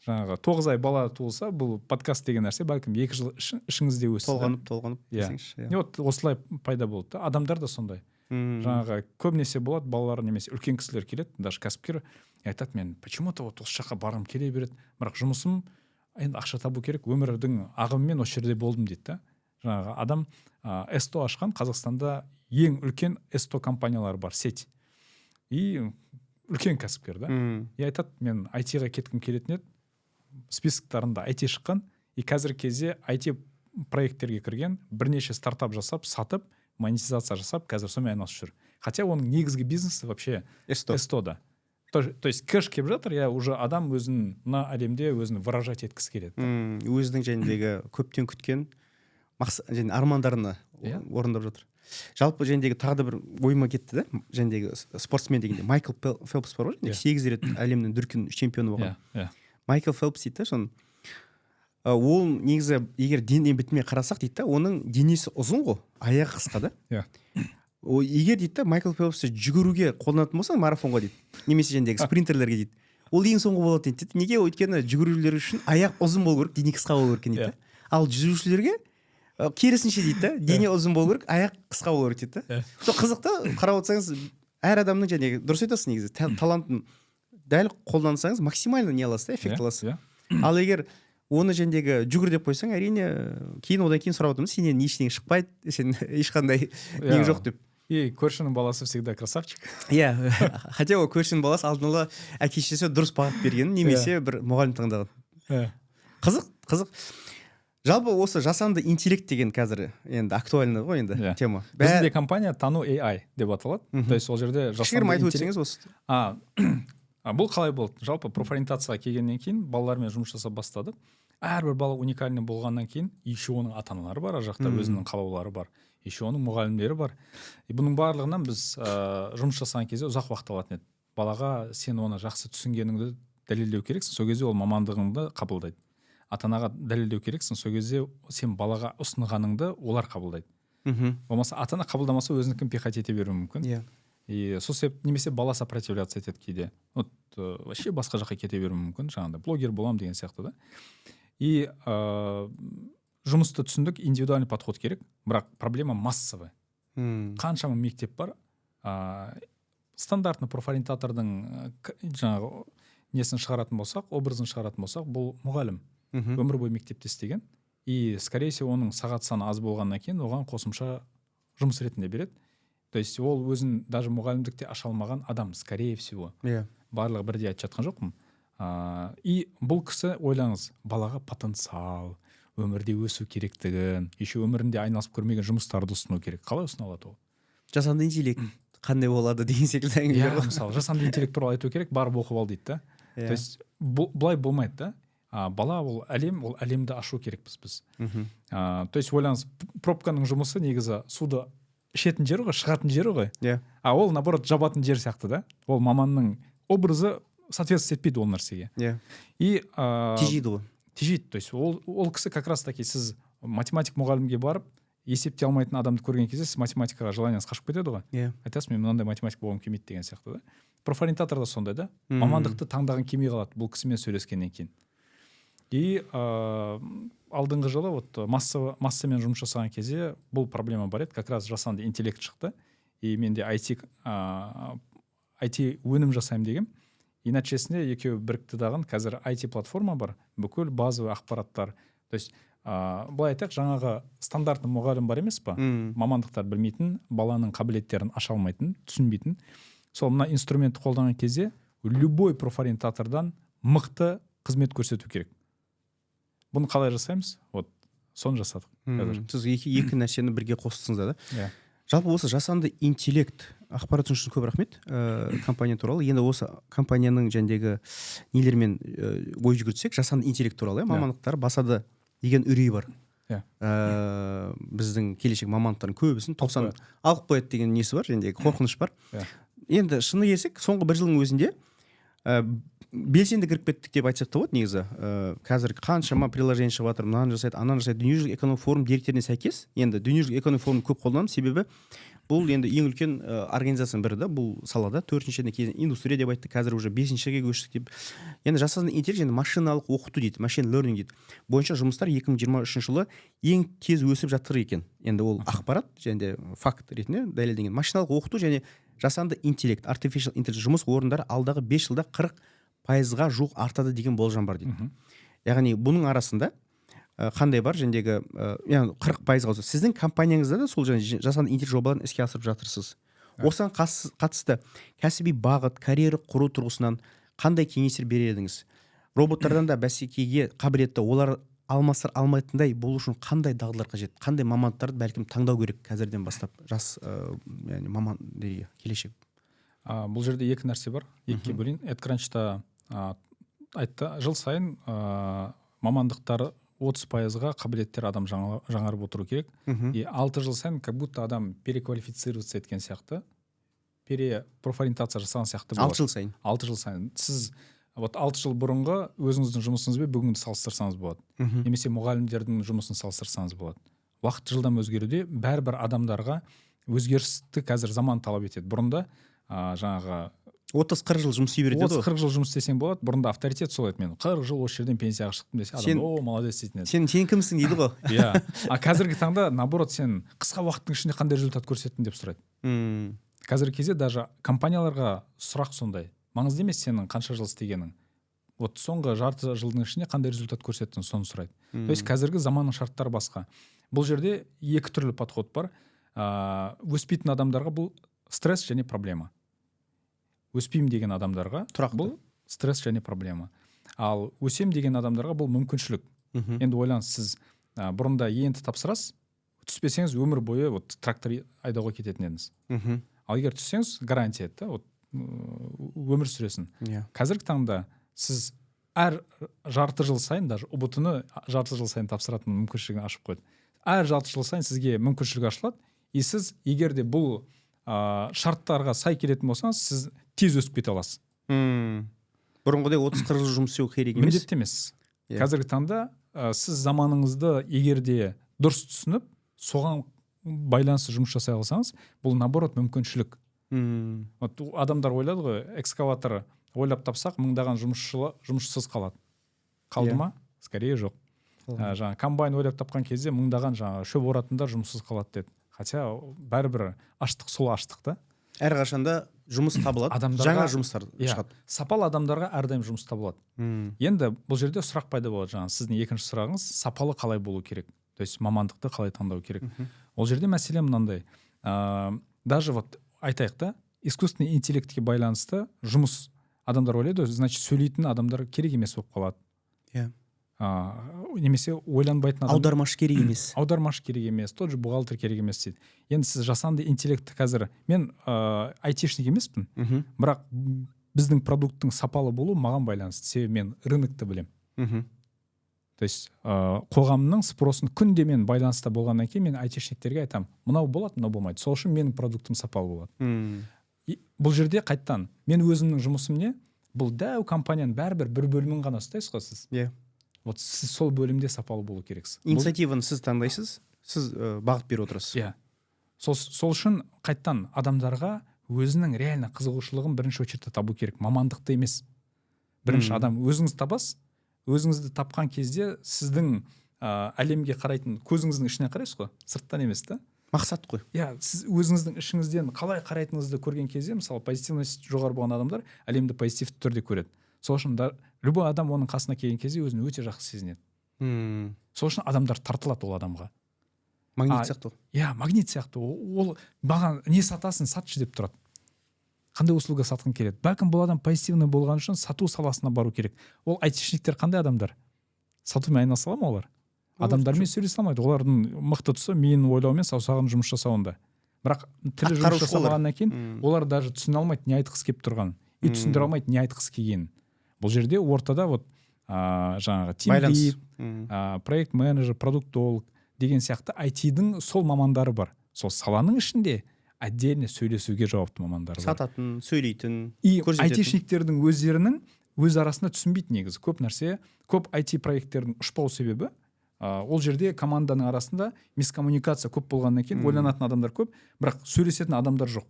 Жаңағы 9 ай бала туылса, бұл подкаст деген нәрсе бәлкім 2 жыл ішіңізде өсті. Толғанып десеңізші. Вот осылай пайда болды да. Адамдар да сондай. Жаңағы көбінесе болады, балалар немесе үлкен кісілер келеді, даже кәсіпкер айтады, мен почему-то вот осы жаққа барғым келе береді, бірақ жұмысым енді ақша табу керек, өмірдің ағымымен осы жерде болдым дейді да. Жаңағы адам С100 ашқан, Қазақстанда ең үлкен С100 компаниялар бар, сеть. И үлкен кәсіпкер да. И айтады, мен IT-ға кеткім келетін еді, списоктарында IT шыққан, и қазіргі кезде IT проекттерге кірген, бірнеше стартап жасап, сатып, монетизация жасап, қазір сонымен айналысып жүр. Хотя оның негізгі бизнесі вообще S100 да. То есть кэш келіп жатыр, уже адам өзін мына әлемде өзін выражать еткісі келеді. Өзінің жәндегі көптен күткен және армандарына орындап жатыр. Жалпы жәндегі тағы да бір ойыма кетті да, жәндегі спортсмен дегенде Майкл Фелпс бар ғой, 8 рет әлемнің дүркін чемпионы болған. Майкл Фелпс дейді, соны ол негізі егер дене бітіміне қарасақ дейді да, оның денесі ұзын ғой, аяғы қысқа да. Егер дейді да, Майкл Фелпсті жүгіруге қолданатын болсаң, марафонға дейді, немесе жәндегі спринтерлерге дейді, ол ең соңғы болады дейді. Неге? Өйткені жүгірушілер үшін аяқ ұзын болу керек, дене қысқа болу керек дейді. Ал жүзушілерге керісінше дейді да, дене ұзын болу керек, аяқ қысқа болу керек дейді да. Сол қызық та, қарап отырсаңыз, әр адамның жәндегі дұрыс айтасыз негізі, талантын дәл қолдансаңыз максимально не аласыз да, эффект аласыз. Ал егер оны жәндегі жүгір деп қойсаң, әрине одан кейін сұрап отырмыз, сенен ештеңе шықпайды, сен ешқандай нең жоқ деп. И көршінің баласы всегда красавчик. Хотя ол көршінің баласы алдын ала әке-шешесі дұрыс бағыт берген, немесе бір мұғалім таңдаған. Қызық. Жалпы осы жасанды интеллект деген қазір енді актуальны ғой енді тема. Бізде компания тану AI деп аталады. То есть ол жерде жасанды интеллект. Кішігірім айтып өтсеңіз осы. бұл қалай болды? Жалпы профориентацияға келгеннен кейін балалармен жұмыс жасап бастадық. Әрбір бала уникальный болғаннан кейін еще оның ата-аналары бар, ар жақта өзінің қалаулары бар, еще оның мұғалімдері бар. Бұның барлығынан біз жұмыс жасаған кезде ұзақ уақыт алатын еді. Балаға сен оны жақсы түсінгеніңді дәлелдеу керексің, сол кезде ол мамандығыңды қабылдайды. Ата-анаға дәлелдеу керексің, сол кезде сен балаға ұсынғаныңды олар қабылдайды. Болмаса ата-ана қабылдамаса өзінікін пихать ете беруі мүмкін. И сол себепті немесе бала сопротивляться етеді кейде. Вообще басқа жаққа кете беруі мүмкін, жаңағыдай блогер болам деген сияқты да. И жұмысты түсіндік, индивидуальный подход керек, бірақ проблема массовый. Қаншама мектеп бар, стандартный профориентатордың жаңағы несін шығаратын болсақ, образын шығаратын болсақ, бұл мұғалім өмір бойы мектепте істеген. И скорее всего оның сағат саны аз болғаннан кейін оған қосымша жұмыс ретінде береді. То есть ол өзін даже мұғалімдікте аша алмаған адам, скорее всего. Барлығы бірдей айтып жатқан жоқпын. И бұл кісі ойлаңыз, балаға потенциал, өмірде өсу керектігін, еще өмірінде айналысып көрмеген жұмыстарды ұсыну керек. Қалай ұсына алады ол? Жасанды интеллект қандай болады деген секілді әңгіме бар. Мысалы, жасанды интеллект туралы айту керек, барып оқып ал дейді да. То есть бұлай болмайды да. Бала ол әлемді ашу керекпіз біз. То есть ойлаңыз, пробканың жұмысы негізі суды ішетін жері ғой, шығатын жері ғой. Ол наоборот жабатын жер сияқты да. Ол маманның образы соответствовать етпейді ол нәрсеге. И тежейді ғой. Тежейді. То есть ол кісі как раз таки сіз математик мұғалімге барып есепте алмайтын адамды көрген кезде сіз математикаға желанияңыз қашып кетеді ғой. Айтасыз, мен мынандай математик болғым келмейді деген сияқты да. Профориентатор да сондай да. Мамандықты таңдаған келмей қалады бұл кісімен сөйлескеннен кейін. И алдыңғы жылы массамен жұмыс жасаған кезде бұл проблема бар еді, как раз жасанды интеллект шықты. И менде IT өнім жасаймын деген. И нәтижесінде екеуі бірікті даған, қазір IT платформа бар, бүкіл базовый ақпараттар. То есть былай айтайық, жаңағы стандартный мұғалім бар емес па? Мамандықтар білмейтін, баланың қабілеттерін аша алмайтын, түсінбейтін. Сол мына инструментті қолданған кезде любой профориентатордан мықты қызмет көрсету керек. Бұны қалай жасаймыз? Соны жасадық. Сіз екі нәрсені бірге қостыңыз да? Жалпы осы жасанды интеллект ақпарат үшін көп рахмет компания туралы. Енді осы компанияның жәндегі нелермен ой жүгіртсек, жасанды интеллект туралы мамандықтар басады деген үрей бар. Біздің келешек мамандықтардың көбісін 90 алып қояды деген несі бар, жәндегі қорқыныш бар. Енді шыны келсек, соңғы бір жылдың өзінде белсенді кіріп кеттік деп айтсақ та болады негізі. Қазір қаншама приложение шығып жатыр, мынаны жасайды, ананы жасайды. Дүниежүзілік экономикалық форум деректеріне сәйкес, енді дүниежүзілік экономикалық форум көп қолданамын, себебі бұл енді ең үлкен организацияның бірі да бұл салада. 4-ші индустрия деп айтты, қазір уже 5-шіге көштік деп. Енді жасанды интеллект, енді машиналық оқыту дейді, machine learning дейді. Бойынша жұмыстар 2023 жылы ең тез өсіп жатыр екен. Енді ол ақпарат және факт ретінде дәлелденген. Машиналық оқыту және жасанды интеллект, artificial intelligence жұмыс орындары алдағы 5 жылда 40%-ға жуық артады деген болжам бар дейді. Яғни бұның арасында қандай бар жәндегі 40%-ға сіздің компанияңызда да сол жасанды интеллект жобаларын іске асырып жатырсыз. Осыған қатысты кәсіби бағыт, карьера құру тұрғысынан қандай кеңестер берер едіңіз? Роботтардан да бәсекеге қабілетті, олар алмастыр алмайтындай болу үшін қандай дағдылар қажет? Қандай мамандықтарды бәлкім таңдау керек қазірден бастап жас маман келешек? Бұл жерде екі нәрсе бар. Екіге бөлейін. Эдкранчта айтты, жыл сайын мамандықтары 30%-ға қабілеттер адам жаңарып отыру керек. И 6 жыл сайын как будто адам переквалифицироваться еткен сияқты, перепрофориентация жасаған сияқты болады. 6 жыл сайын. 6 жыл сайын. Сіз 6 жыл бұрынғы өзіңіздің жұмысыңызбен бүгінгі салыстырсаңыз болады. Немесе мұғалімдердің жұмысын салыстырсаңыз болады. Уақыт жылдам өзгеруде бәрібір адамдарға өзгерісті қазір заман талап етеді. Бұрында жаңағы 30-40 жыл жұмыс істей береді. 30-40 жыл жұмыс істесең болады. Бұрында авторитет сол еді. Мен 40 жыл осы жерден пенсияға шықтым десе, адам молодец дейтін еді. Сен кімсің дейді ғой. Иә. Қазіргі таңда наоборот, сен қысқа уақыттың ішінде қандай результат көрсеттің деп сұрайды. Қазіргі кезде даже компанияларға сұрақ сондай. Маңызды емес сенің қанша жыл істегенің. Соңғы жарты жылдың ішінде қандай результат көрсеттің, соны сұрайды. То есть қазіргі заманның шарттары басқа. Бұл жерде екі түрлі подход бар. Өспейтін адамдарға бұл стресс және проблема. Өспеймін деген адамдарға бұл стресс және проблема. Ал өсем деген адамдарға бұл мүмкіншілік. Енді ойлаңыз, сіз бұрында енді тапсырасыз, түспесеңіз өмір бойы трактор айдауға кететін едіңіз. Ал егер түссеңіз гарантия еді. өмір сүресің. Қазіргі таңда сіз әр жарты жыл сайын, даже ұбт-ны жарты жыл сайын тапсыратын мүмкіншілігін ашып қойды. Әр жарты жыл сайын сізге мүмкіншілік ашылады, и сіз егер де бұл шарттарға сай келетін болсаңыз, сіз тез өсіп кете аласыз. Бұрынғыдай 30-40 жыл жұмыс істеу керек емес. Міндетті емес. Қазіргі таңда сіз заманыңызды егер де дұрыс түсініп, соған байланысты жұмыс жасай алсаңыз, бұл наоборот мүмкіншілік. Адамдар ойлады ғой, экскаватор ойлап тапсақ, мыңдаған жұмыссыз қалады. Қалды ма? Скорее жоқ. Жаңа комбайн ойлап тапқан кезде мыңдаған жаңа шөп оратындар жұмыссыз қалады деді. Хотя бәрібір аштық сол аштық та. Әрқашанда жұмыс табылады, жаңа жұмыстар шығады. Сапалы адамдарға әрдайым жұмыс табылады. Енді бұл жерде сұрақ пайда болады, жаңа сіздің екінші сұрағыңыз сапалы қалай болу керек? То есть мамандықты қалай таңдау керек? Ол жерде мәселе мынандай. Даже вот айтайық та, искусственный интеллектке байланысты жұмыс адамдар ойлайды, значит сөйлейтін адамдар керек емес болып қалады. Немесе ойланбайтын адам. Аудармашы керек емес. Аудармашы керек емес, тот же бухгалтер керек емес дейді. Енді сіз жасанды интеллектті қазір, мен айтишник емеспін, бірақ біздің продукттың сапалы болу маған байланысты. Себебі мен рынокты білем. То есть қоғамның спросын күнде мен байланыста болғаннан кейін мен айтишниктерге айтамын, мынау болады, мынау болмайды. Сол үшін менің продуктым сапалы болады. Бұл жерде қайттан мен өзімнің жұмысым не? Бұл дәу компанияның бәрібір бір бөлімін ғана ұстайсыз ғой сіз. Вот сіз сол бөлімде сапалы болу керексіз. Инициативаны сіз таңдайсыз, сіз бағыт беріп отырасыз. Сол үшін қайттан адамдарға өзінің реально қызығушылығын бірінші очередте табу керек, мамандықты емес. Бірінші адам өзіңіз табасыз, өзіңізді тапқан кезде сіздің әлемге қарайтын көзіңіздің ішіне қарайсыз ғой, сырттан емес та. Мақсат қой. Сіз өзіңіздің ішіңізден қалай қарайтыныңызды көрген кезде, мысалы, позитивность жоғары болған адамдар әлемді позитивті түрде көреді. Сол үшін любой адам оның қасына келген кезде өзін өте жақсы сезінеді. Сол үшін адамдар тартылады ол адамға. Магнит сияқты. Магнит сияқты. Ол маған не сатасың, сатшы деп тұрады. Қандай услуга сатқың келеді? Бәлкім бұл адам позитивный болған үшін сату саласына бару керек. Ол айтишниктер қандай адамдар? Сатумен айналыса ала ма олар? Адамдармен сөйлесе алмайды. Олардың мықты тұсы миын ойлаумен саусағын жұмыс жасауында. Бірақ тілі жұмыс жасамағаннан кейін олар даже түсіне алмайды, не айтқысы келіп тұрғанын. И түсіндіре алмайды, не айтқысы келгенін. Бұл жерде ортада вот жаңағы тимлид, проект менеджер, продуктолог деген сияқты IT-дің сол мамандары бар. Сол саланың ішінде отдельно сөйлесуге жауапты мамандары бар. Сататын, сөйлейтін, и айтишниктердің өздерінің өз арасында түсінбейді негізі. Көп нәрсе, көп IT проекттердің ұшпау себебі ол жерде команданың арасында мискоммуникация көп болғаннан кейін ойланатын адамдар көп, бірақ сөйлесетін адамдар жоқ.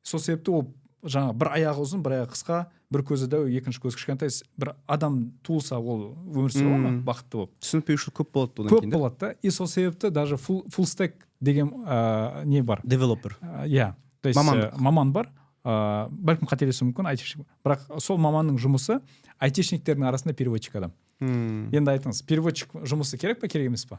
Сол себепті ол жаңа бір аяғы ұзын, бір аяғы қысқа, бір көзі дәу, екінші көзі кішкентай, бір адам туылса ол өмір сүре ала ма, бақытты болып. Түсінбеушілік көп болады одан кейін. Көп болады да. И сол себепті даже full stack деген не бар? Девелопер. То есть маман бар. Бәлкім қателесуім мүмкін, айтишник. Бірақ сол маманның жұмысы айтишниктердің арасында переводчик адам. Енді айтыңыз, переводчик жұмысы керек па, керек емес па?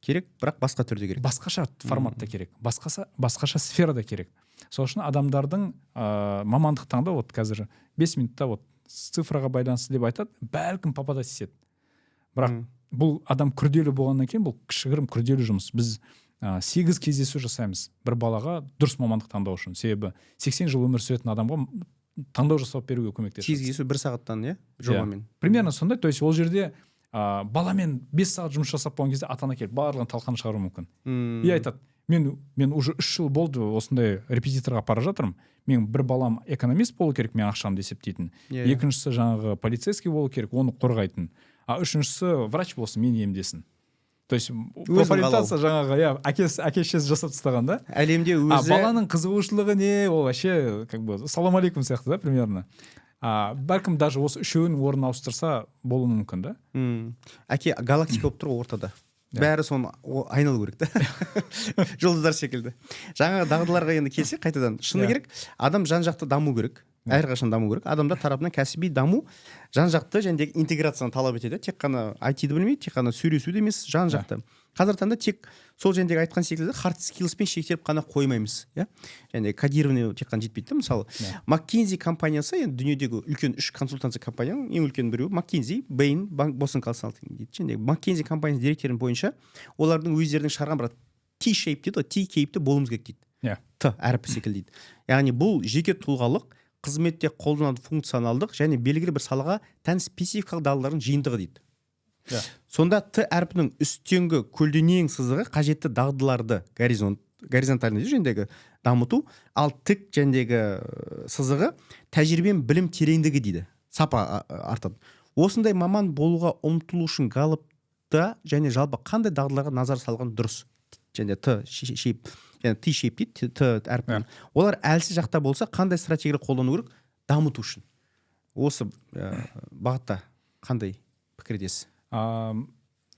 Керек, бірақ басқа түрде керек. Басқаша форматта керек. Басқаша сферада керек. Сол үшін адамдардың мамандық таңдау, вот қазір 5 минутта вот цифраға байланысты деп айтады, бәлкім попадать етеді. Бірақ бұл адам күрделі болғаннан кейін бұл кішігірім күрделі жұмыс. Біз 8 кездесу жасаймыз бір балаға дұрыс мамандық таңдау үшін. Себебі 80 жыл өмір сүретін адамға таңдау жасап беруге көмектеседі. Кездесу 1 сағаттан, жобамен. Примерно сондай. То есть ол жерде баламен 5 сағат жұмыс жасап болған кезде ата-ана келіп барлығын талқаны шығару мүмкін. И айтады, мен уже 3 жыл болды осындай репетиторға бара жатырмын. Мен бір балам экономист болу керек, мен ақшамды есептейтін. Екіншісі жаңағы полицейский болу керек, оны қорғайтын. Үшіншісі врач болсын, мен емдесін. То есть профориентация жаңағы әке-шешесі жасап тастаған да. Әлемде өзі баланың қызығушылығы не, ол вообще как бы салам алейкум сияқты да, примерно. Бәлкім даже осы үшеуінің орнын ауыстырса болуы мүмкін да. Әке галактика болып тұр ортада. Бәрі соны айналу керек та. Жұлдыздар секілді. Жаңағы дағдыларға енді келсе қайтадан. Шыны керек, адам жан-жақты даму керек. Әрқашан даму керек. Адамдар тарапынан кәсіби даму жан-жақты және интеграцияны талап етеді. Тек қана IT-ді білмейді, тек қана сөйлесуді емес, жан-жақты. Қазір таңда тек сол жөніндегі айтқан секілді hard skillспен шектеліп қана қоймаймыз, және кодирование тек қана жетпейді. Мысалы, McKinsey компаниясы енді дүниедегі үлкен 3 консультация компанияның ең үлкен біреуі McKinsey, Bain, Boston Consulting дейді. Және McKinsey компаниясының директорының бойынша олардың өздерінің шығарған бір T-shape дейді, T-кейпті болуымыз керек дейді. т әріпі секілді дейді. Яғни бұл жеке тұлғалық қызметте қолданатын функционалдық және белгілі бір салаға тән спецификалық дағдылардың жиынтығы дейді. Сонда т әрпінің үстеңгі көлденең сызығы қажетті дағдыларды горизонтальный жөніндегі дамыту, ал тік жөніндегі сызығы тәжірибе білім тереңдігі дейді. Сапа артады. Осындай маман болуға ұмтылу үшін галыпта және жалпы қандай дағдыларға назар салған дұрыс? Және т шейп, yani T-shape дейді, т әрпін. Олар әлсіз жақта болса, қандай стратегиялар қолдану керек дамыту үшін? Осы бағытта қандай пікірдесіз?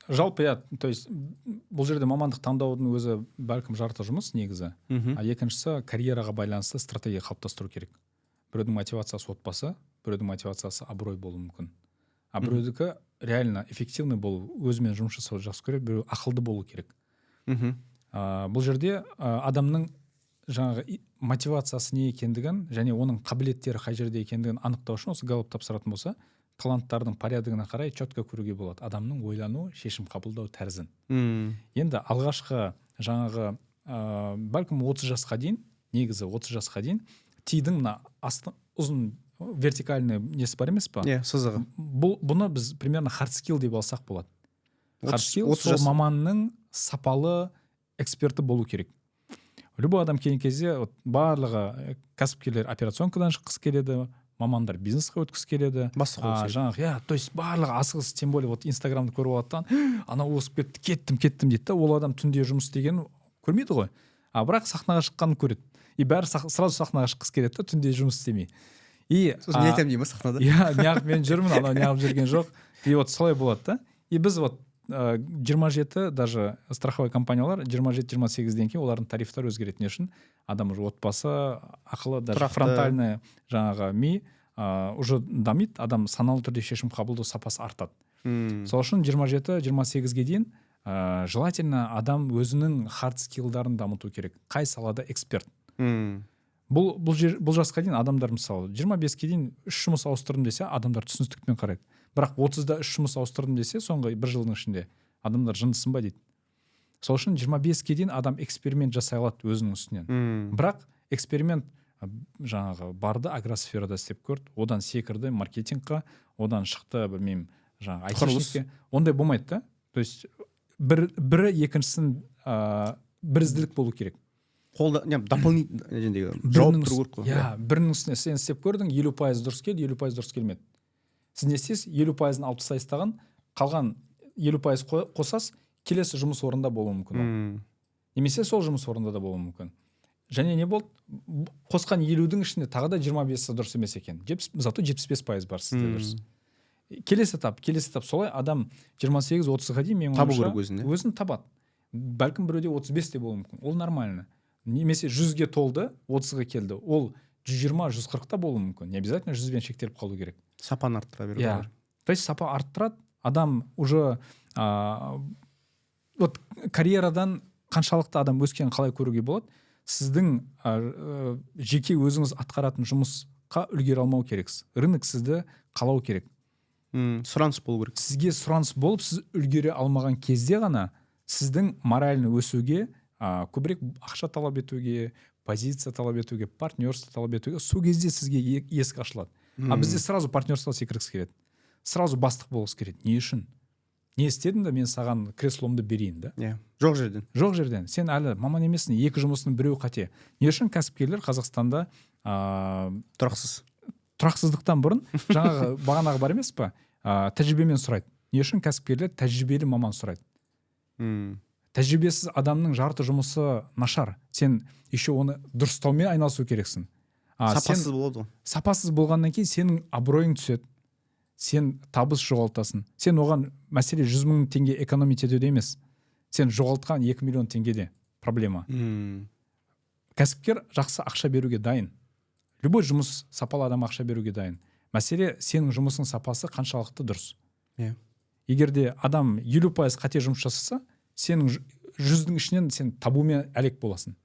Жалпы, то есть бұл жерде мамандық таңдаудың өзі бәлкім жарты жұмыс негізі. Екіншісі карьераға байланысты стратегия қалыптастыру керек. Біреудің мотивациясы отбасы, біреудің мотивациясы абырой болуы мүмкін. А біреудікі реально эффективный болу, өзімен жұмыс жасауды жақсы көреді, біреу ақылды болу керек. Бұл жерде адамның жаңағы мотивациясы не екендігін және оның қабілеттері қай жерде екендігін анықтау үшін осы галоп тапсыратын болса, таланттардың порядығына қарай четко көруге болады адамның ойлану, шешім қабылдау тәрізін. Енді алғашқы жаңағы бәлкім 30 жасқа дейін, негізі 30 жасқа дейін тидің мына ұзын вертикальный несі бар емес па? Сызығы. Бұны біз примерно hard skill деп алсақ болады. Hard skill сол маманның сапалы эксперті болу керек. Любой адам келген кезде барлығы кәсіпкерлер операционкадан шыққысы келеді, мамандар бизнесқа өткісі келеді. Жаңағы, то есть барлығы асығыс, тем более вот Инстаграмды көріп алаттан, анау осып кеттім дейді да, ол адам түнде жұмыс істеген көрмейді ғой. Бірақ сахнаға шыққанын көреді. И бәрі сразу сахнаға шыққысы келеді да, түнде жұмыс істемей. Сосын не айтамын деймін сахнада? Неғып мен жүрмін, анау неғып жүрген жоқ. И вот солай болады да. И біз вот 27 даже страховой компаниялар 27-28-ден кейін олардың тарифтары өзгеретін үшін адам уже отбасы ақылы, даже фронтальный жаңағы ми уже дамиды, адам саналы түрде шешім қабылдау сапасы артады. Сол үшін 27-28-ге дейін желательно адам өзінің хард скиллдарын дамыту керек. Қай салада эксперт. Бұл жасқа дейін адамдар мысалы 25-ке дейін 3 жұмыс ауыстырдым десе, адамдар түсіністікпен қарайды. Бірақ 30-да 3 жұмыс ауыстырдым десе, соңғы 1 жылдың ішінде адамдар жындысың ба дейді. Сол үшін 25-ке дейін адам эксперимент жасай алады өзінің үстінен. Бірақ эксперимент жаңағы барды агросферада істеп көрді, одан секірді маркетингқа, одан шықты, білмеймін, жаңағы айтишникке. Ондай болмайды да. То есть бірі екіншісін бірізділік болу керек. Қолда дополнительный жауап тұру керек қой. Бірінің үстіне сен істеп көрдің, 50% дұрыс келді, 50% дұрыс келмеді. Сіз не істейсіз, 50%-ын алып тастайсыз, қалған 50% қосасыз, келесі жұмыс орында болуы мүмкін. Немесе сол жұмыс орында да болуы мүмкін. Және не болды? Қосқан 50-дің ішінде тағы да 25-і дұрыс емес екен. Зато 75% бар сізде дұрыс. Келесі этап солай адам 28-30-ға дейін мен өзін табады. Бәлкім біреуде 35 те болуы мүмкін. Ол нормально. Немесе 100-ге толды, 30-ға келді. Ол 120-140-та болуы мүмкін. Не обязательно 100-бен шектеліп қалу керек. Сапаны арттыра беру. То есть сапа арттырады. Адам уже вот карьерадан қаншалықты адам өскенін қалай көруге болады? Сіздің жеке өзіңіз атқаратын жұмысқа үлгере алмау керексіз. Рынок сізді қалау керек. Сұраныс болу керек. Сізге сұраныс болып, сіз үлгере алмаған кезде ғана сіздің моральны өсуге, көбірек ақша талап етуге, позиция талап етуге, партнерство талап етуге, сол кезде сізге есік ашылады. Бізде сразу партнерство секіргісі келеді. Сразу бастық болғысы келеді. Не үшін? Не істедім да мен саған кресломды берейін да? Жоқ жерден. Жоқ жерден. Сен әлі маман емессің, 2 жұмысының біреуі қате. Не үшін кәсіпкерлер Қазақстанда тұрақсыздықтан бұрын жаңағы бағанағы бар емес па? Тәжірибемен сұрайды. Не үшін кәсіпкерлер тәжірибелі маман сұрайды? Тәжірибесіз адамның жарты жұмысы нашар. Сен еще оны дұрыстаумен айналысу керексің. Сапасыз болады. Сапасыз болғаннан кейін сенің абыройың түседі. Сен табыс жоғалтасың. Сен оған мәселе 100 000 теңге экономить етуде емес. Сен жоғалтқан 2 миллион теңгеде проблема. Кәсіпкер жақсы ақша беруге дайын. Любой жұмыс сапалы адам ақша беруге дайын. Мәселе сенің жұмысың сапасы қаншалықты дұрыс. Егерде адам 50% қате жұмыс жасаса, сенің 100-дің ішінен сен табумен әлек боласың.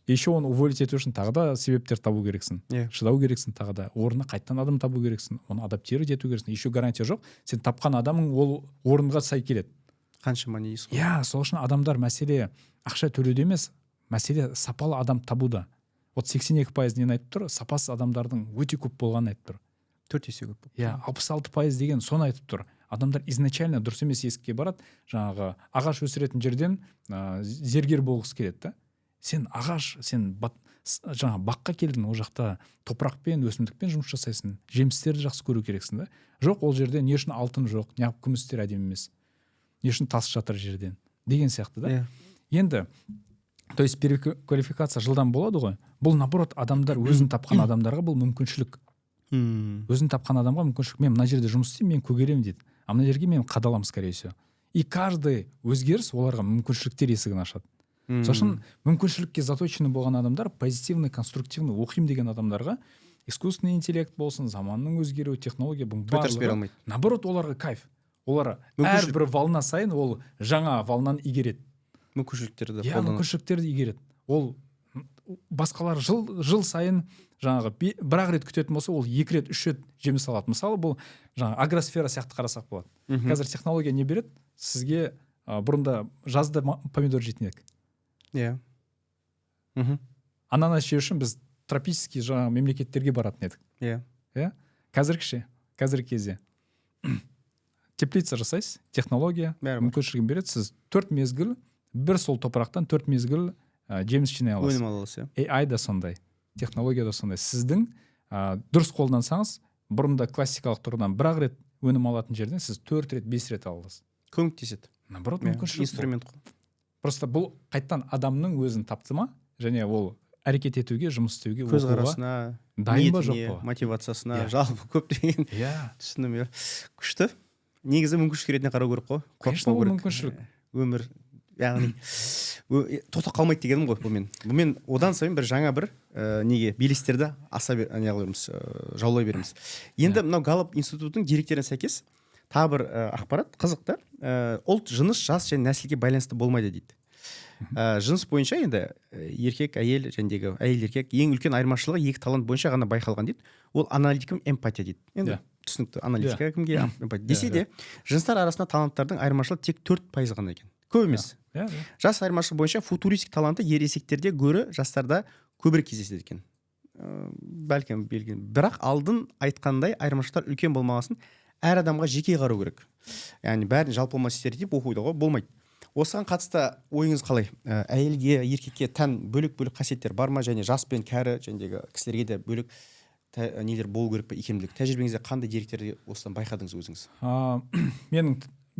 Еще оны уволить ету үшін тағы да себептер табу керексің. Шыдау керексің тағы да. Орнына қайттан адам табу керексің. Оны адаптировать ету керексің. Еще гарантия жоқ. Сен тапқан адамың ол орынға сай келеді. Қаншама не дейсіз ғой. Сол үшін адамдар мәселе ақша төлеуде емес, мәселе сапалы адам табуда. Вот 82% нені айтып тұр? Сапасыз адамдардың өте көп болғанын айтып тұр. 4 есе көп. Иә, 66% деген соны айтып тұр. Адамдар изначально дұрыс емес есікке барады, жаңағы ағаш өсіретін жерден зергер болғысы келеді да. Сен ағаш, сен жаңа баққа келдің, ол жақта топырақпен, өсімдікпен жұмыс жасайсың, жемістерді жақсы көру керексің да. Жоқ, ол жерде не үшін алтын жоқ, не күмістер әдемі емес, не үшін тас жатыр жерден деген сияқты да. Енді то есть переквалификация жылдан болады ғой. Бұл наоборот адамдар өзін тапқан адамдарға бұл мүмкіншілік. Өзін тапқан адамға мүмкіншілік. Мен мына жерде жұмыс істеймін, мен көгеремін дейді. А мына жерге мен қадалам, скорее всего. И каждый өзгеріс оларға мүмкіншіліктер есігін ашады. Сосын мүмкіншілікке заточены болған адамдар, позитивный, конструктивный оқимын деген адамдарға искусственный интеллект болсын, заманның өзгеруі, технология барлығы. Наоборот, оларға кайф. Олар әрбір волна сайын ол жаңа волнаны игереді. Мүмкіншіліктерді игереді. Ол басқалар жыл сайын жаңағы бір-ақ рет күтетін болса, ол 2 рет, 3 рет жеміс алады. Мысалы, бұл жаңағы агросфера сияқты қарасақ болады. Қазір технология не береді? Сізге бұрында жазда помидор жейтін едік. Иә. Ананас жеу үшін біз тропический жаңағы мемлекеттерге баратын едік. Иә. Қазіргі кезде теплица жасайсыз, технология мүмкіншілігін береді. Сіз 4 мезгіл бір сол топырақтан 4 мезгіл жеміс жинай аласыз. Өнім аласыз. AI да сондай, технология да сондай. Сіздің дұрыс қолдансаңыз, бұрында классикалық тұрғыдан бір-ақ рет өнім алатын жерден сіз 4 рет, 5 рет аласыз. Көмектеседі. Наоборот, мүмкіншілік. Инструмент қой. Просто бұл қайттан адамның өзін тапты ма, және ол әрекет етуге, жұмыс істеуге, көзқарасына, дайын ба, жоқ па? Мотивациясына, жалпы көптеген түсінім. Күшті. Негізі мүмкіншілік ретінде қарау керек қой. Конечно, ол мүмкіншілік. Өмір, яғни тоқтап қалмайды дегенім ғой бұмен одан сайын бір жаңа бір неге белестерді жаулай береміз. Енді мынау Галлап институтының деректеріне сәйкес тағы бір ақпарат қызық та, ұлт, жыныс, жас және нәсілге байланысты болмайды дейді. Жыныс бойынша енді еркек, әйел жәндегі әйел еркек ең үлкен айырмашылығы 2 талант бойынша ғана байқалған дейді. Ол аналитика мен эмпатия дейді. Енді түсінікті, аналитика кімге эмпатия. Десе де жыныстар арасында таланттардың айырмашылығы тек 4% ғана екен. Көп емес. Жас айырмашылығы бойынша футуристик таланты ересектерде гөрі жастарда көбірек кездеседі екен. Бәлкім белгілі. Бірақ алдын айтқандай айырмашылықтар үлкен болмағасын әр адамға жеке қарау керек. Яғни бәрін жалпылама стереотип оқуды ғой болмайды. Осыған қатысты ойыңыз қалай? Әйелге, еркекке тән бөлек-бөлек қасиеттер бар ма, және жас пен кәрі жәндегі кісілерге де бөлек нелер болу керек пе, икемділік? Тәжірибеңізде қандай деректерді осыдан байқадыңыз өзіңіз?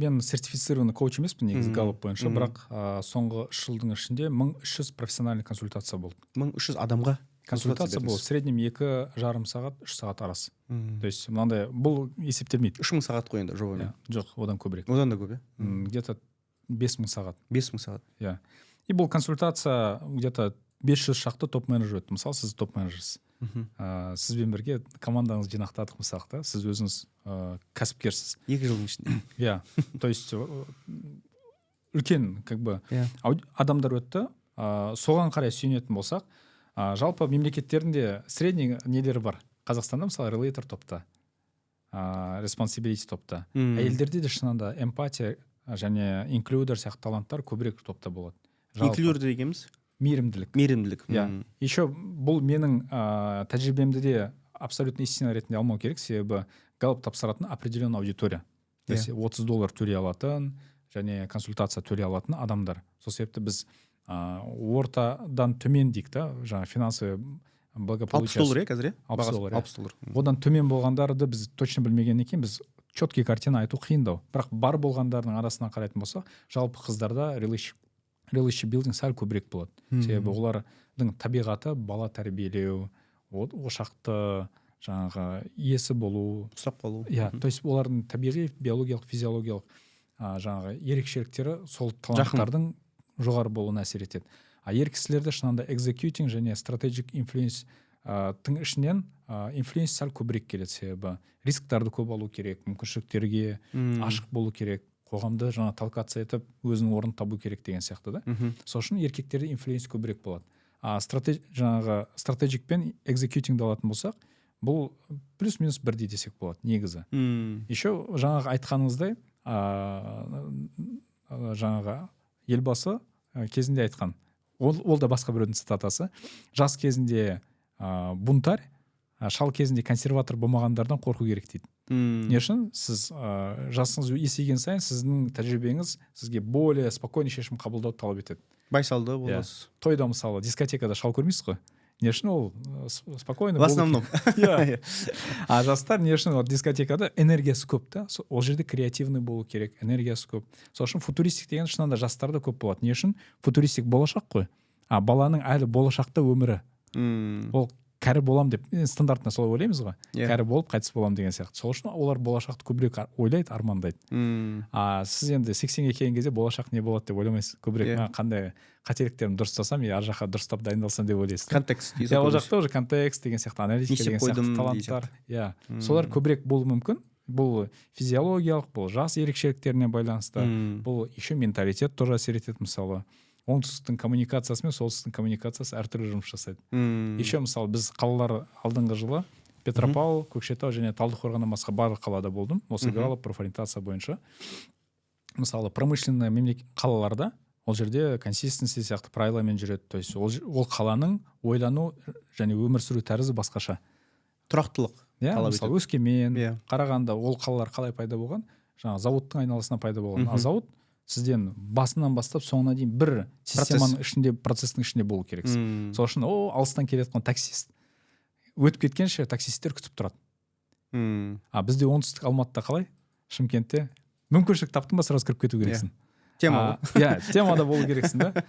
Мен сертифицированный коуч емеспін негізі Галлап бойынша, бірақ соңғы 3 жылдың ішінде 1300 профессиональный консультация болды. 1300 адамға консультация болды. В среднем 2,5 сағат, 3 сағат арасы. То есть мынандай бұл есептелмейді. 3000 сағат қой енді жоба. Жоқ, одан көбірек. Одан да көп, где-то 5000 сағат. 5000 сағат. Иә. И бұл консультация где-то 500 шақты топ-менеджер өтті. Мысалы, сіз топ-менеджерсіз. Сізбен бірге командаңыз жинақтадық мысалы, да? Сіз өзіңіз кәсіпкерсіз. 2 жылдың ішінде. Иә. То есть үлкен адамдар өтті. Соған қарай сүйенетін болсақ, жалпы мемлекеттерінде средний нелері бар. Қазақстанда мысалы релейтор топта, responsibility топта. Әйелдерде де шынында эмпатия және инклюдер сияқты таланттар көбірек топта болады. Инклюдер дегеніміз? Мейірімділік. Еще бұл менің тәжірибемді де абсолютно истина ретінде алмау керек, себебі Галлап тапсыратын определенный аудитория. То есть $30 төлей алатын және консультация төлей алатын адамдар. Сол себепті біз ортадан төмен дейік та, жаңа финансовый благополучие. $60 қазір? $60. Одан төмен болғандарды біз точно білмегеннен кейін біз четкий картина айту қиындау. Бірақ бар болғандардың арасынан қарайтын болсақ, жалпы қыздарда relationship building сәл көбірек болады. Себебі олардың табиғаты бала тәрбиелеу, ошақты жаңағы иесі болу, ұстап қалу. То есть олардың табиғи, биологиялық, физиологиялық жаңағы ерекшеліктері сол таланттардың жоғары болуына әсер етеді. Ер кісілерде шынында executing және strategic influence тың ішінен influence сәл көбірек келеді, себебі рисктарды көп алу керек, мүмкіншіліктерге ашық болу керек, қоғамды жаңа талқация етіп өзінің орнын табу керек деген сияқты да. Сол үшін еркектерде influence көбірек болады. Жаңағы strategic пен executing алатын болсақ, бұл плюс-минус бірдей десек болады негізі. Еще жаңағы айтқаныңыздай жаңағы елбасы кезінде айтқан, ол да басқа біреудің цитатасы. Жас кезінде бунтарь, шал кезінде консерватор болмағандардан қорқу керек дейді. Не үшін? Сіз жасыңыз есейген сайын сіздің тәжірибеңіз сізге более спокойный шешім қабылдауды талап етеді. Байсалды боласыз. Тойда мысалы дискотекада шал көрмейсіз ғой. Не үшін? Ол спокойно. В основном. А жастар не үшін? Дискотекада энергиясы көп та. Ол жерде креативный болу керек, энергиясы көп. Сол үшін футуристик деген шынында жастарда көп болады. Не үшін? Футуристик болашақ қой. Баланың әлі болашақта өмірі. Ол кәрі болам деп стандартына солай ойлаймыз ғой. Кәрі болып қайтыс болам деген сияқты. Сол үшін олар болашақты көбірек ойлайды, армандайды. Сіз енді 80-ге келген кезде болашақ не болады деп ойламайсыз. Көбірек қандай қателіктерімді дұрыстасам, ар жаққа дұрыстап дайындалсам деп ойлайсыз. Контекст. Ол жақта уже контекст деген сияқты, аналитика деген сияқты таланттар. Солар көбірек болуы мүмкін. Бұл физиологиялық, бұл жас ерекшеліктеріне байланысты. Бұл еще менталитет тоже әсер етеді. Мысалы оңтүстіктің коммуникациясы мен солтүстіктің коммуникациясы әртүрлі жұмыс жасайды. Еще мысалы біз қалалар алдыңғы жылы Петропавл, Көкшетау және Талдықорғаннан басқа барлық қалада болдым. Осы галлап профориентация бойынша. Мысалы промышленный қалаларда ол жерде консистенси сияқты правиламен жүреді. То есть ол қаланың ойлану және өмір сүру тәрізі басқаша. Тұрақтылық. Мысалы Өскемен, Қарағанды, ол қалалар қалай пайда болған? Жаңағы заводтың айналасына пайда болған. Завод сізден басынан бастап соңына дейін бір системаның ішінде, процестің ішінде болу керексіз. Сол үшін алыстан келеткен таксист өтіп кеткенше таксисттер күтіп тұрады. Бізде оңтүстік Алматыда қалай? Шымкентте мүмкіншілік таптың ба, сразу кіріп кету керексің. Темада болу керексің да.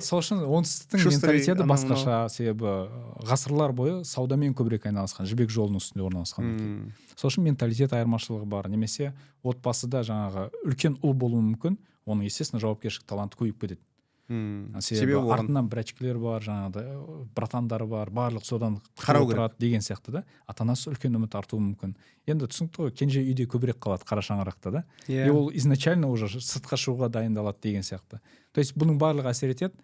Сол үшін оңтүстіктің менталитеті басқаша, себебі ғасырлар бойы саудамен көбірек айналысқан, жібек жолының үстінде орналасқан. Сол үшін менталитет айырмашылығы бар. Немесе отбасыда жаңағы үлкен ұл болуы мүмкін, оның естественно жауапкершілік таланты көбейіп кетеді. Себебі артынан брачкілер бар, жаңағыдай братандары бар, барлық содан қарау тұрады деген сияқты да. Ата-анасы үлкен үміт артуы мүмкін. Енді түсінікті ғой, кенже үйде көбірек қалады қара шаңырақта да. Ол изначально уже сыртқа шығуға дайындалады деген сияқты. То есть бұның барлығы әсер етеді.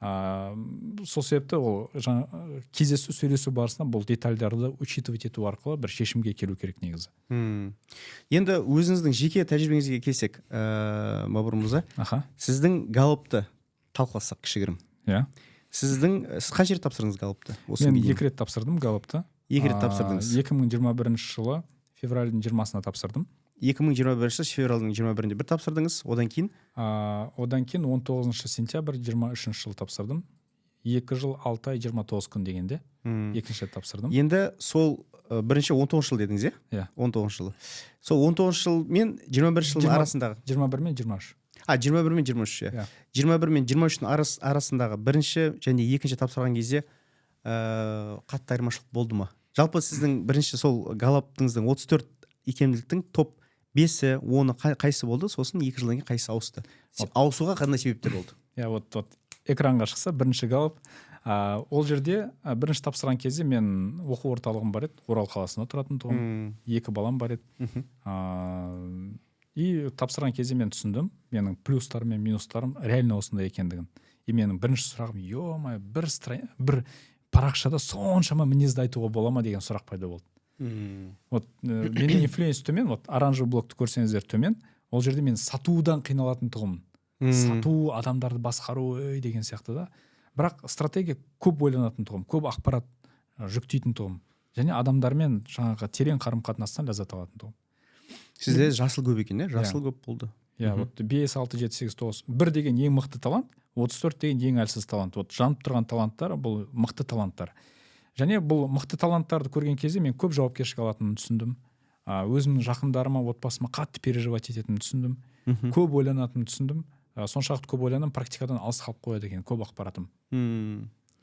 Сол себепті ол кездесу сөйлесу барысында бұл детальдарды учитывать ету арқылы бір шешімге келу керек негізі. Енді өзіңіздің жеке тәжірибеңізге келсек, Бабур мырза, сіздің галлапты талқыласақ кішігірім. Сіз қанша рет тапсырдыңыз галлапты? Мен 2 рет тапсырдым галлапты. 2 рет тапсырдыңыз. 2021 жылы февральдың 20-сына тапсырдым. 2021 февральдың 21-інде бір тапсырдыңыз, одан кейін? Одан кейін 19 сентябрь 23 жылы тапсырдым. 2 жыл 6 ай 29 күн дегенде екінші рет тапсырдым. Енді сол бірінші 19 жыл дедіңіз, 19 жылы. Сол 19 жыл мен 21 жылдың арасындағы? 21 мен 23. 21 мен 23. 21 мен 23-дің арасындағы бірінші және екінші тапсырған кезде қатты айырмашылық болды ма? Жалпы сіздің бірінші сол галлаптыңыздың 34 икемділіктің топ 5-і, 10-і қайсы болды? Сосын 2 жылдан кейін қайсы ауысты? Ауысуға қандай себептер болды? Вот экранға шықса бірінші галлап. Ол жерде бірінші тапсырған кезде мен оқу орталығым бар еді, Орал қаласында тұратын тұғым, 2 балам бар еді. И тапсырған кезде мен түсіндім, менің плюстарым мен минустарым реально осындай екендігін. И менің бірінші сұрағым, ё-май, бір парақшада соншама мінезді айтуға бола ма деген сұрақ пайда болды. Вот менің инфлюенс төмен, вот оранжевый блокты көрсеңіздер төмен, ол жерде мен сатудан қиналатын тұғым. Сату, адамдарды басқару деген сияқты да. Бірақ стратегия көп ойланатын тұғым, көп ақпарат жүктейтін тұғым. Және адамдармен жаңағы терең қарым-қатынастан ләззат алатын тұғым. Сізде жасыл көп екен, жасыл көп болды. Вот 5, 6, 7, 8, 9. 1 деген ең мықты талант, 34 деген ең әлсіз талант. Вот жанып тұрған таланттар, бұл мықты таланттар. Және бұл мықты таланттарды көрген кезде мен көп жауапкершілік алатынын түсіндім. Өзімнің жақындарыма, отбасыма қатты переживать ететінін түсіндім. Көп ойланатынын түсіндім. Соншалықты көп ойланам, практикадан алыс қалып қояды екен, көп ақпаратым.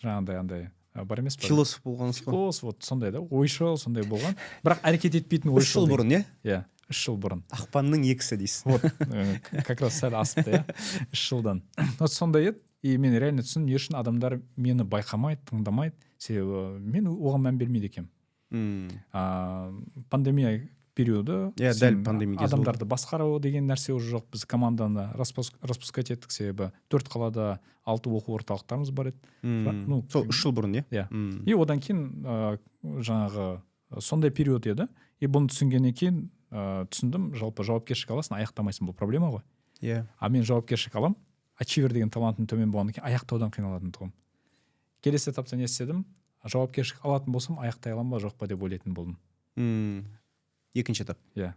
Жаңағыдай бар емес па? Философ болғансыз ғой. Философ, вот сондай да, ойшыл сондай болған. Бірақ әрекет етпейтін ойшыл. 3 жыл бұрын, 3 жыл бұрын. Ақпанның 2-сі дейсіз. Вот, как раз сәл асыпты, 3 жылдан. Вот сондай еді. И мен реально түсіндім, не үшін адамдар мені байқамайды, тыңдамайды, себебі мен оған мән бермейді екенмін. Пандемия периоды, дәл пандемия кезі адамдарды басқару деген нәрсе уже жоқ. Біз команданы распускать еттік, себебі 4 қалада 6 оқу орталықтарымыз бар еді. Сол 3 жыл бұрын, И одан кейін жаңағы сондай период еді. И бұны түсінгеннен кейін түсіндім, жалпы жауапкершілік аласың, аяқтамайсың, бұл проблема ғой. А мен жауапкершілік алам, ачивер деген талантым төмен болғаннан кейін аяқтаудан қиналатын тұғым. Келесі этапта не істедім? Жауапкершілік алатын болсам аяқтай аламын ба жоқ па деп ойлайтын болдым. Екінші этап. Иә.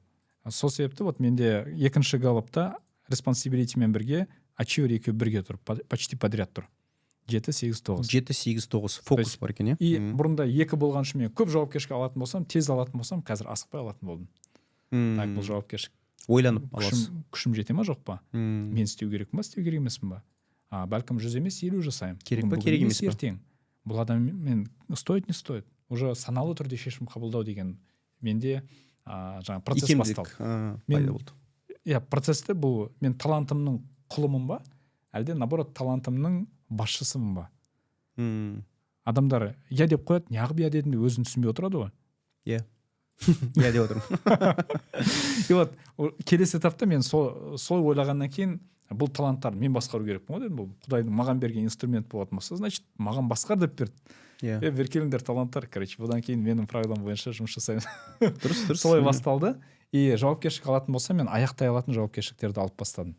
Сол себепті вот менде екінші галопта респонсибилитимен бірге ачивер екеуі бірге тұр, почти подряд тұр. 7-8-9. 7-8-9 фокус бар екен, И бұрында 2 болған үшін мен көп жауапкершілік алатын болсам, тез алатын болсам, қазір асықпай алатын болдым. Так, бұл жауапкершілік. Ойланып аласыз. Күшім жете ма жоқ па? Мен істеу керек па, істеу керек емеспін ба? Бәлкім 100 емес 50 жасаймын. Керек па, керек емес па? Ертең. Бұл адаммен стоит, не стоит. Уже саналы түрде шешім қабылдау деген менде жаңа процесс басталды. Иә, процессте бұл мен талантымның құлымын ба, әлде наоборот талантымның басшысымын ба? Адамдар я деп қояды, неғып я дедім деп өзін түсінбей отырады ғой. Иә. Я деп отырмын. И вот келесі этапта мен сол ойлағаннан кейін бұл таланттар мен басқару керекпін ғой дедім. Бұл Құдайдың маған берген инструмент болатын болса, значит, маған басқар деп берді. Бер келіңдер таланттар, короче, бұдан кейін менің правилам бойынша жұмыс жасаймын. Дұрыс. Солай басталды. И жауапкершілік алатын болса, мен аяқтай алатын жауапкершіліктерді алып бастадым.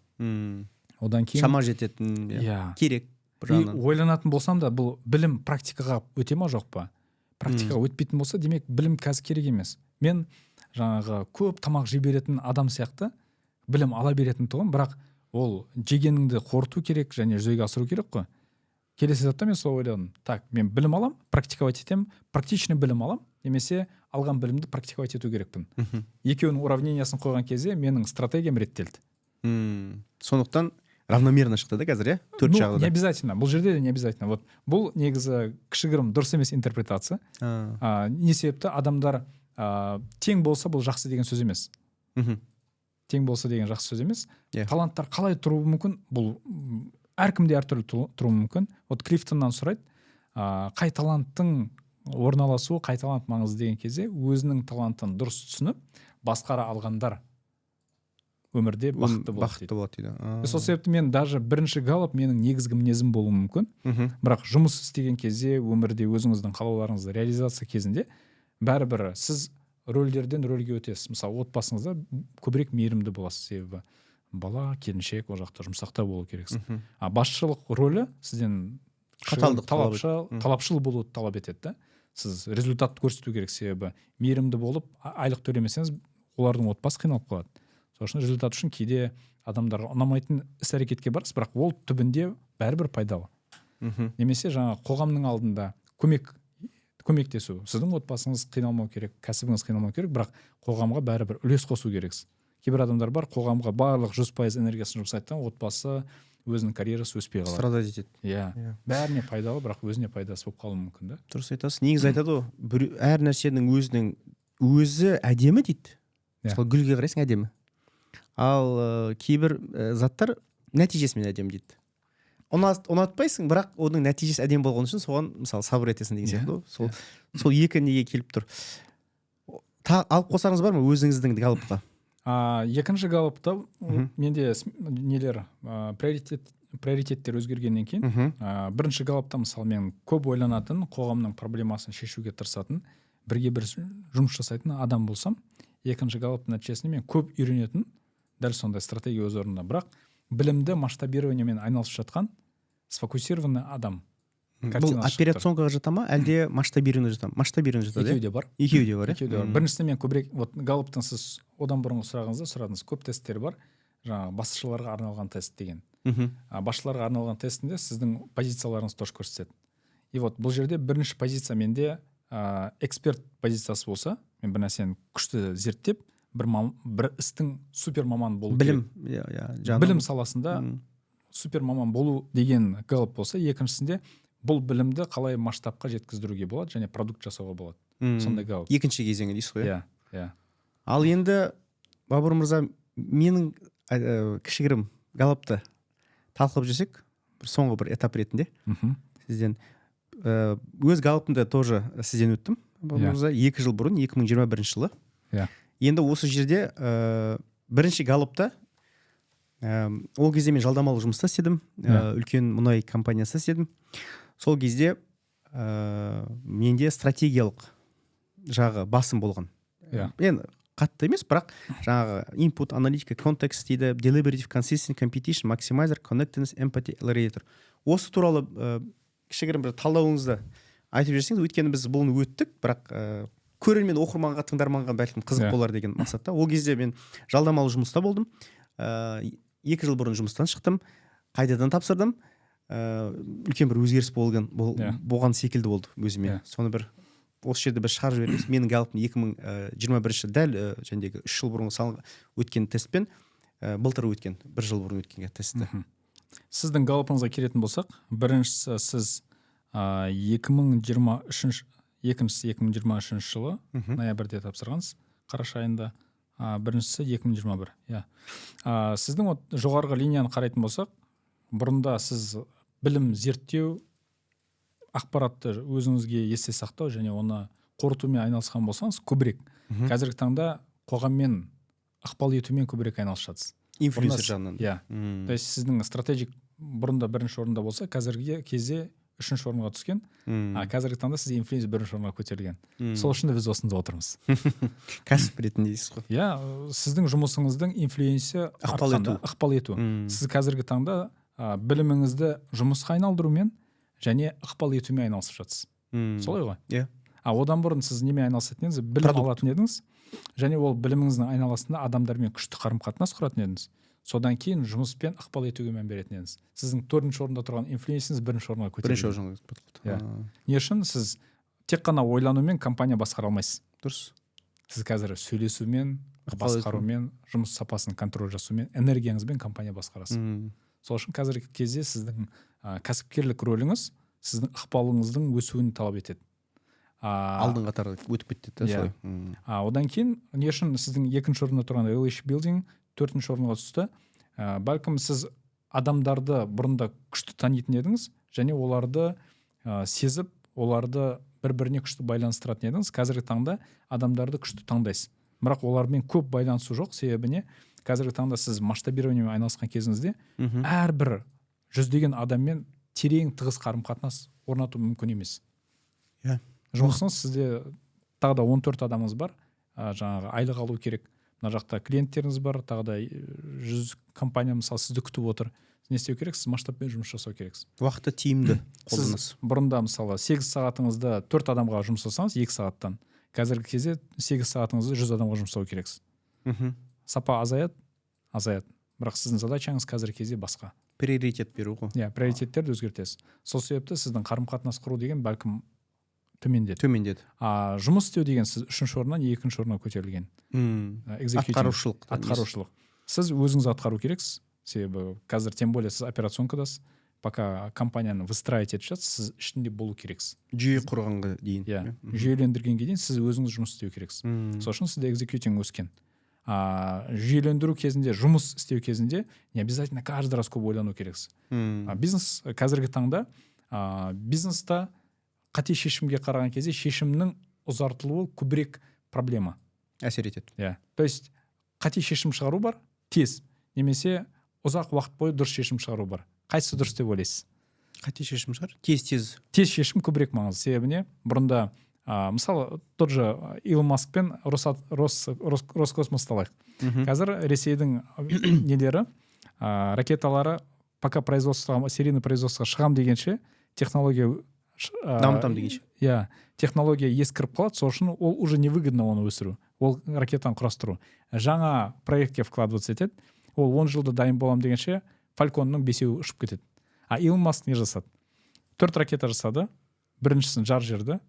Одан кейін шама жететін, керек. И ойланатын болсам да, бұл білім практикаға өте ма жоқ па? Практикаға өтпейтін болса, демек білім қазір керек емес. Мен жаңағы көп тамақ жей беретін адам сияқты білім ала беретін тұғым, бірақ ол жегеніңді қорыту керек және жүзеге асыру керек қой. Келесі этапта мен солай ойладым. Так, мен білім алам, практиковать етем, практичный білім алам, немесе алған білімді практиковать ету керекпін. Екеуінің уравнениясын қойған кезде менің стратегиям реттелді. Сондықтан равномерно шықты да қазір, төрт жағы да. Не обязательно, бұл жерде де не обязательно. Вот бұл негізі кішігірім дұрыс емес интерпретация. Не себепті адамдар тең болса бұл жақсы деген сөз емес. Тең болса деген жақсы сөз емес. Таланттар қалай тұруы мүмкін? Бұл әркімде әртүрлі тұруы мүмкін. Вот Клифтоннан сұрайды, қай таланттың орналасуы, қай талант маңызды деген кезде өзінің талантын дұрыс түсініп, басқара алғандар өмірде бақытты болады дейді. Сол себепті мен даже бірінші галоп менің негізгі мінезім болуы мүмкін. Бірақ жұмыс істеген кезде, өмірде өзіңіздің қалауларыңызды реализация кезінде бәрібір сіз рөлдерден рөлге өтесіз. Мысалы, отбасыңызда көбірек мейірімді боласыз, себебі бала, келіншек, ол жақта жұмсақтау болу керексіз. Басшылық рөлі сізден талапшыл болуды талап етеді. Сіз результатты көрсету керек, себебі мейірімді болып, айлық төлемесеңіз, олардың отбасы қиналып қалады. Сол үшін результат үшін кейде адамдарға ұнамайтын іс-әрекетке барасыз, бірақ ол түбінде бәрібір пайдалы. Немесе жаңа қоғамның алдында көмектесу. Сіздің отбасыңыз қиналмау керек, кәсібіңіз қиналмау керек, бірақ қоғамға бәрібір үлес қосу керексіз. Кейбір адамдар бар, қоғамға барлық 100% энергиясын жұмсайды, отбасы, өзінің карьерасы өспей қалады. Страдать етеді. Иә. Бәріне пайдалы, бірақ өзіне пайдасы болып қалуы мүмкін да. Дұрыс айтасыз. Негізі айтады ғой, әр нәрсенің өзі әдемі дейді. Мысалы, гүлге қарайсың, әдемі. Ал кейбір заттар нәтижесімен әдемі дейді. Ұнатпайсың, бірақ оның нәтижесі әдемі болған үшін соған мысалы сабыр етесің деген сияқты. Сол екі неге келіп тұр. Алып қосарыңыз бар ма өзіңіздің галопқа? Екінші галопта менде нелер приоритеттер өзгергеннен кейін бірінші галопта мысалы мен көп ойланатын, қоғамның проблемасын шешуге тырысатын, бірге бір жұмыс жасайтын адам болсам, екінші галоптың нәтижесінде мен көп үйренетін, дәл сондай стратегия өз орнында. Бірақ білімді масштабированиемен айналысып жатқан сфокусированный адам. Бұл операционкаға жата ма, әлде масштабированный жата ма? Масштабированный жатады. Екеуі де бар. Біріншісінде мен көбірек, вот галоптың сіз одан бұрынғы сұрағыңызда сұрадыңыз, көп тесттер бар, жаңағы басшыларға арналған тест деген. Басшыларға арналған тестінде сіздің позицияларыңыз тоже көрсетеді. И вот бұл жерде бірінші позиция менде эксперт позициясы болса, мен бір нәрсені күшті зерттеп, бір істің супер маман болу керек. Білім саласында супер маман болу деген галоп болса, екіншісінде бұл білімді қалай масштабқа жеткіздіруге болады және продукт жасауға болады. Сондай галоп. Екінші кезеңі дейсіз ғой. Иә. Ал енді Бабур мырза, менің кішігірім галопты талқылап жүрсек, соңғы бір этап ретінде сізден өз галопымды тоже сізден өттім. Бабур мырза 2 жыл бұрын, 2021 жылы. Енді осы жерде бірінші галопта ол кезде мен жалдамалы жұмыста істедім, үлкен мұнай компаниясында істедім. Сол кезде менде стратегиялық жағы басым болған. Енді қатты емес, бірақ жаңағы input, аналитика, контекст дейді, deliberative, consistent, competition, maximizer, connectedness, empathy, accelerator. Осы туралы кішігірім бір талдауыңызды айтып жіберсеңіз, өйткені біз бұны өттік, бірақ көрермен, оқырманға, тыңдарманға бәлкім қызық болар деген мақсатта. Ол кезде мен жалдамалы жұмыста болдым. 2 жыл бұрын жұмыстан шықтым, қайтадан тапсырдым. Үлкен бір өзгеріс болған секілді болды өзіме. Соны бір осы жерде бір шығарып жіберіңіз. Менің Галлаптың 2021 дәл жәндегі 3 жыл бұрын өткен тестпен былтыр өткен 1 жыл бұрын өткен тестті. Сіздің Галлапыңызға келетін болсақ, біріншісі сіз 2023 жылы ноябрьде тапсырғансыз, қараша айында. Біріншісі 2021. Сіздің жоғарғы линияны қарайтын болсақ, бұрында сіз білім зерттеу, ақпаратты өзіңізге есте сақтау және оны қорытумен айналысқан болсаңыз көбірек. Қазіргі таңда қоғаммен ықпал етумен көбірек айналысасыз. Инфлюенсер жағынан. То есть сіздің стратегик бұрында бірінші орында болса, қазіргі кезде 3-ші орынға түскен. Қазіргі таңда сіз инфлюенсер 1-ші орынға көтерілген. Сол үшін де біз осында отырмыз. Кәсіп ретіндейсіз ғой. Сіздің жұмысыңыздың инфлюенсі ықпал ету. Сіз қазіргі таңда біліміңізді жұмысқа айналдырумен және ықпал етумен айналысып жатсыз. Солай ғой? Одан бұрын сіз немен айналысатын едіңіз? Білім алатын едіңіз, және ол біліміңіздің айналасында адамдармен күшті қарым-қатынас құратын едіңіз. Содан кейін жұмыспен ықпал етуге мән беретін едіңіз. Сіздің 4-ші орында тұрған инфлюенсіңіз 1-ші орынға көтерілді. Не үшін? Сіз тек қана ойланумен компания басқара алмайсыз. Дұрыс. Сіз қазір сөйлесумен, басқарумен, жұмыс сапасын контроль жасаумен, энергияңызбен компания басқарасыз. Сол үшін қазіргі кезде сіздің кәсіпкерлік рөліңіз сіздің ықпалыңыздың өсуін талап етеді. Алдың қатарға өтіп кетті солай. Одан кейін не үшін сіздің 2-ші орында тұрған LH Building 4-ші орынға түсті? Бәлкім сіз адамдарды бұрында күшті танитын едіңіз және оларды сезіп, оларды бір-біріне күшті байланыстыратын едіңіз. Қазіргі таңда адамдарды күшті таңдайсыз. Бірақ олармен көп байланысу жоқ. Себебіне қазіргі таңда сіз масштабированиемен айналысқан кезіңізде әрбір жүздеген адаммен терең тығыз қарым-қатынас орнату мүмкін емес. Жұмысыңыз сізде тағы да 14 адамыңыз бар, жаңағы айлық алу керек. Мына жақта клиенттеріңіз бар, тағы да 100 компания мысалы сізді күтіп отыр. Не істеу керек? Сіз масштабпен жұмыс жасау керексіз. Уақытты тиімді қолданасыз. Сіз бұрында мысалы 8 сағатыңызды 4 адамға жұмыс жасаңыз 2 сағаттан, қазіргі кезде 8 сағатыңызды 100 адамға жұмсау керексіз. Сапа азаяды. Бірақ сіздің задачаңыз қазіргі кезде басқа. Приоритет беру ғой. Приоритеттерді өзгертесіз. Сол себепті сіздің қарым-қатынас құру деген бәлкім төмендеді. Жұмыс істеу деген сіз 3-ші орыннан 2-ші орынға көтерілген. Атқарушылық. Сіз өзіңіз атқару керексіз. Себебі қазір тем более сіз операционкадасыз. Пока компанияны выстраивать етіп жатсыз, сіз ішінде болу керексіз. Жүйе құрғанға дейін. Жүйелендіргенге дейін сіз өзіңіз жұмыс істеу керексіз. Сол үшін сізде экзекьютинг өскен. Жүйелендіру кезінде, жұмыс істеу кезінде не обязательно каждый раз көп ойлану керексіз. Бизнес қазіргі таңда бизнеста қате шешімге қараған кезде шешімнің ұзартылуы көбірек проблема. Әсер етеді. То есть қате шешім шығару бар, тез, немесе ұзақ уақыт бойы дұрыс шешім шығару бар. Қайсысы дұрыс деп ойлайсыз? Қате шешім шығар? Тез. Тез шешім көбірек маңызды. Себебіне бұрында мысалы тот же Илон Маск пен Роскосмосты алайық. Қазір Ресейдің нелері, ракеталары пока серийный производствоға шығам дегенше технология дамытам дегенше. Технология ескіріп қалады, сол үшін ол уже невыгодно оны өсіру. Ол ракетаны құрастыру. Жаңа проектке вкладываться етеді. Ол 10 жылда дайын болам дегенше Фальконның 5-еуі ұшып кетеді. Илон Маск не жасады? 4 ракета жасады. Біріншісін жар жерді,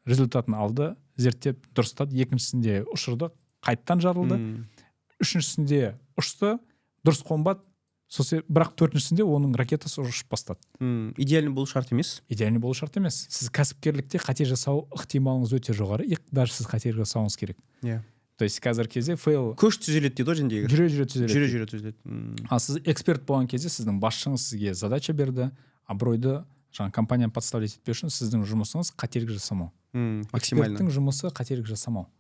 результатын алды, зерттеп дұрыстады. Екіншісінде ұшырды, қайттан жарылды. Үшіншісінде ұшты, дұрыс қонбады. Бірақ 4-шісінде оның ракетасы ұшып бастады. Идеальный болу шарт емес? Идеальный болу шарт емес. Сіз кәсіпкерлікте қате жасау ықтималыңыз өте жоғары. Даже сіз қате жасауыңыз керек. То есть қазір кезде фейл көш түзеледі дейді ғой жендегі. Жүре түзеледі. Сіз эксперт болған кезде сіздің басшыңыз сізге задача берді, абыройды жаңа компанияны подставлять етпеу үшін сіздің жұмысыңыз қателік жасамау. Эксперттің жұмысы қателік жасамау.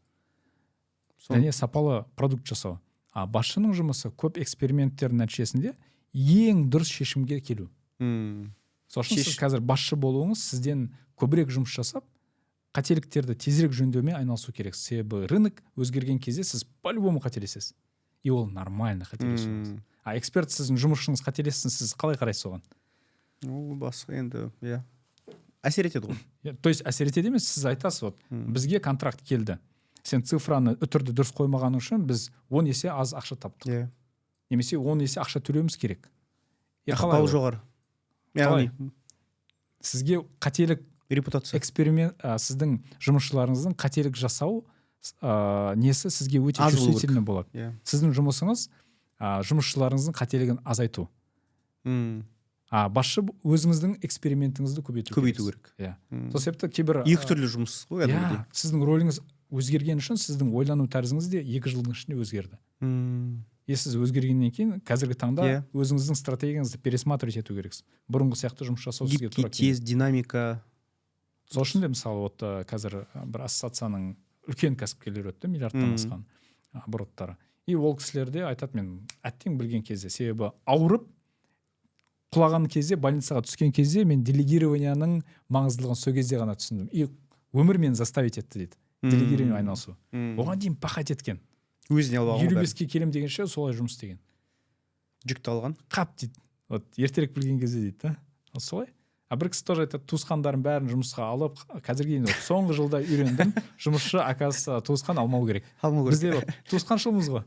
Және сапалы продукт жасау. Басшының жұмысы көп эксперименттердің нәтижесінде ең дұрыс шешімге келу. Сол үшін сіз қазір басшы болуыңыз сізден көбірек жұмыс жасап, қателіктерді тезірек жөндеумен айналысу керек. Себебі рынок өзгерген кезде сіз по-любому қателесесіз. И ол нормально қателесуіңіз. А эксперт сіздің жұмысшыңыз қателессін, сіз қалай қарайсыз оған? Ол басқа енді, иә. Әсер етеді ғой. То есть әсер етеді емес, сіз айтасыз, вот бізге контракт келді. Сен цифраны үтірді дұрыс қоймаған үшін біз 10 есе аз ақша таптық. Иә. Немесе 10 есе ақша төлеуіміз керек. Ықпалы жоғары. Қалай? Сізге қателік репутация. Эксперимент, сіздің жұмысшыларыңыздың қателік жасау несі сізге өте чувствительный болады. Yeah. Сіздің жұмысыңыз жұмысшыларыңыздың қателігін азайту. Басшы өзіңіздің экспериментіңізді көбейту керек. Иә. Сол себепті кейбір екі түрлі жұмыс қой кәдімгідей. Сіздің роліңіз өзгерген үшін сіздің ойлану тәрізіңіз де 2 жылдың ішінде өзгерді. Сіз өзгергеннен кейін қазіргі таңда өзіңіздің стратегияңызды пересматривать ету керексіз. Бұрынғы сияқты жұмыс жасау сізге тура келеді. Тез динамика. Сол үшін де мысалы вот қазір бір ассоциацияның үлкен кәсіпкерлер өтті, миллиардтан асқан обороттары. И ол кісілерде айтады, мен әттең білген кезде, себебі ауырып құлаған кезде, больницаға түскен кезде мен делегированияның маңыздылығын сол кезде ғана түсіндім. И өмір мені заставить етті дейді. Делегированиямен айналысу. Оған дейін пахать еткен. Өзіне алып алған. 25-ке келем дегенше солай жұмыс істеген. Жүкті алған. Қап дейді. Вот ертерек білген кезде дейді, да. Солай. Бір кісі тоже айтады, туысқандарын бәрін жұмысқа алып, қазірге дейін соңғы жылда үйрендім, жұмысшы оказывается туысқан алмау керек. Бізде туысқаншылымыз ғой.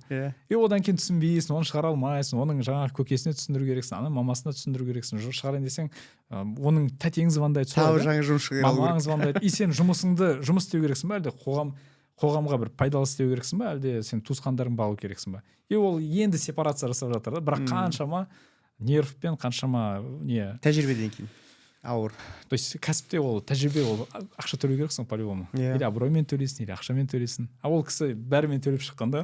И одан кейін түсінбейсің, оны шығара алмайсың, оның жаңағы көкесіне түсіндіру керексің, ана мамасына түсіндіру керексің. Шығарайын десең, оның тәтең звондайды, тағы жаңа жұмысшы мамаң звондайды. И сен жұмысыңды жұмыс істеу керексің ба, әлде қоғамға бір пайдалы істеу керексің ба, әлде сен туысқандарың бағу керексің ба? И ол енді сепарация жасап жатыр да, бірақ қаншама нервпен, қаншама тәжірибеден кейін ауыр. То есть кәсіпте ол тәжірибе, ол ақша төлеу керексің по-любому. Или абыроймен төлейсің, или ақшамен төлейсің. Ол кісі бәрімен төлеп шыққан да.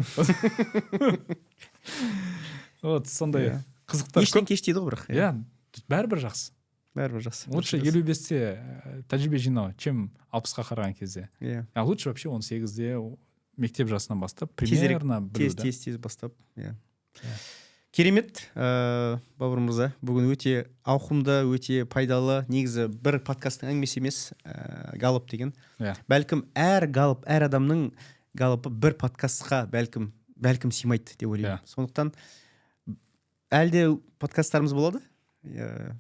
Вот сондай қызықтар. Ештен кеш дейді ғой бірақ. Иә, бәрібір жақсы. Бәрібір жақсы. Лучше 55-те тәжірибе жинау, чем 60-қа қараған кезде. А лучше вообще 18-де мектеп жасынан бастап примерно білу. Тез бастап. Керемет, Бауыр мырза, бүгін өте ауқымды, өте пайдалы. Негізі бір подкасттың әңгімесі емес, галоп деген. Бәлкім әр адамның галопы бір подкастқа бәлкім симайды деп ойлаймын. Сондықтан әлде подкасттарымыз болады?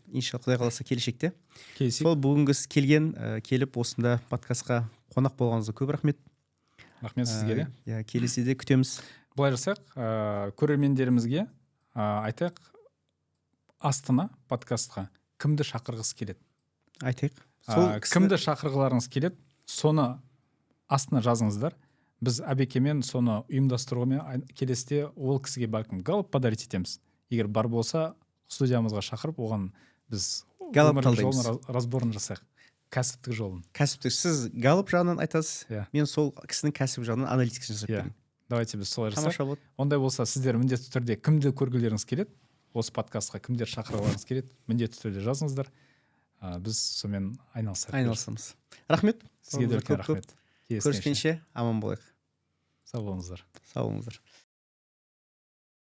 Иншалла, Құдай қаласа келешекте. Сол бүгінгі келіп осында подкастқа қонақ болғаныңызға көп рахмет. Рахмет сізге де. Келесіде күтеміз. Былай жасайық, көрермендерімізге айтайық, астына подкастқа кімді шақырғысы келеді? Айтайық. Кімді шақырғыларыңыз келеді, соны астына жазыңыздар. Біз Әбекемен соны ұйымдастырумен келесіде ол кісіге бәлкім галоп подарить етеміз. Егер бар болса, студиямызға шақырып, оған біз өмірдің жолын разборын жасайық. Кәсіптік жолын. Кәсіптік. Сіз галоп жағынан айтасыз, мен сол кісінің кәсіп жағынан аналитикасын жасап беремін. Давайте біз солай жасайық. Ондай болса, сіздер міндетті түрде кімді көргілеріңіз келеді, осы подкастқа кімдер шақырғыларыңыз келеді, міндетті түрде жазыңыздар. Біз сонымен айналысамыз. Рахмет. Сізге де үлкен рахмет. Көріскенше аман болайық. Сау болыңыздар. Сау болыңыздар.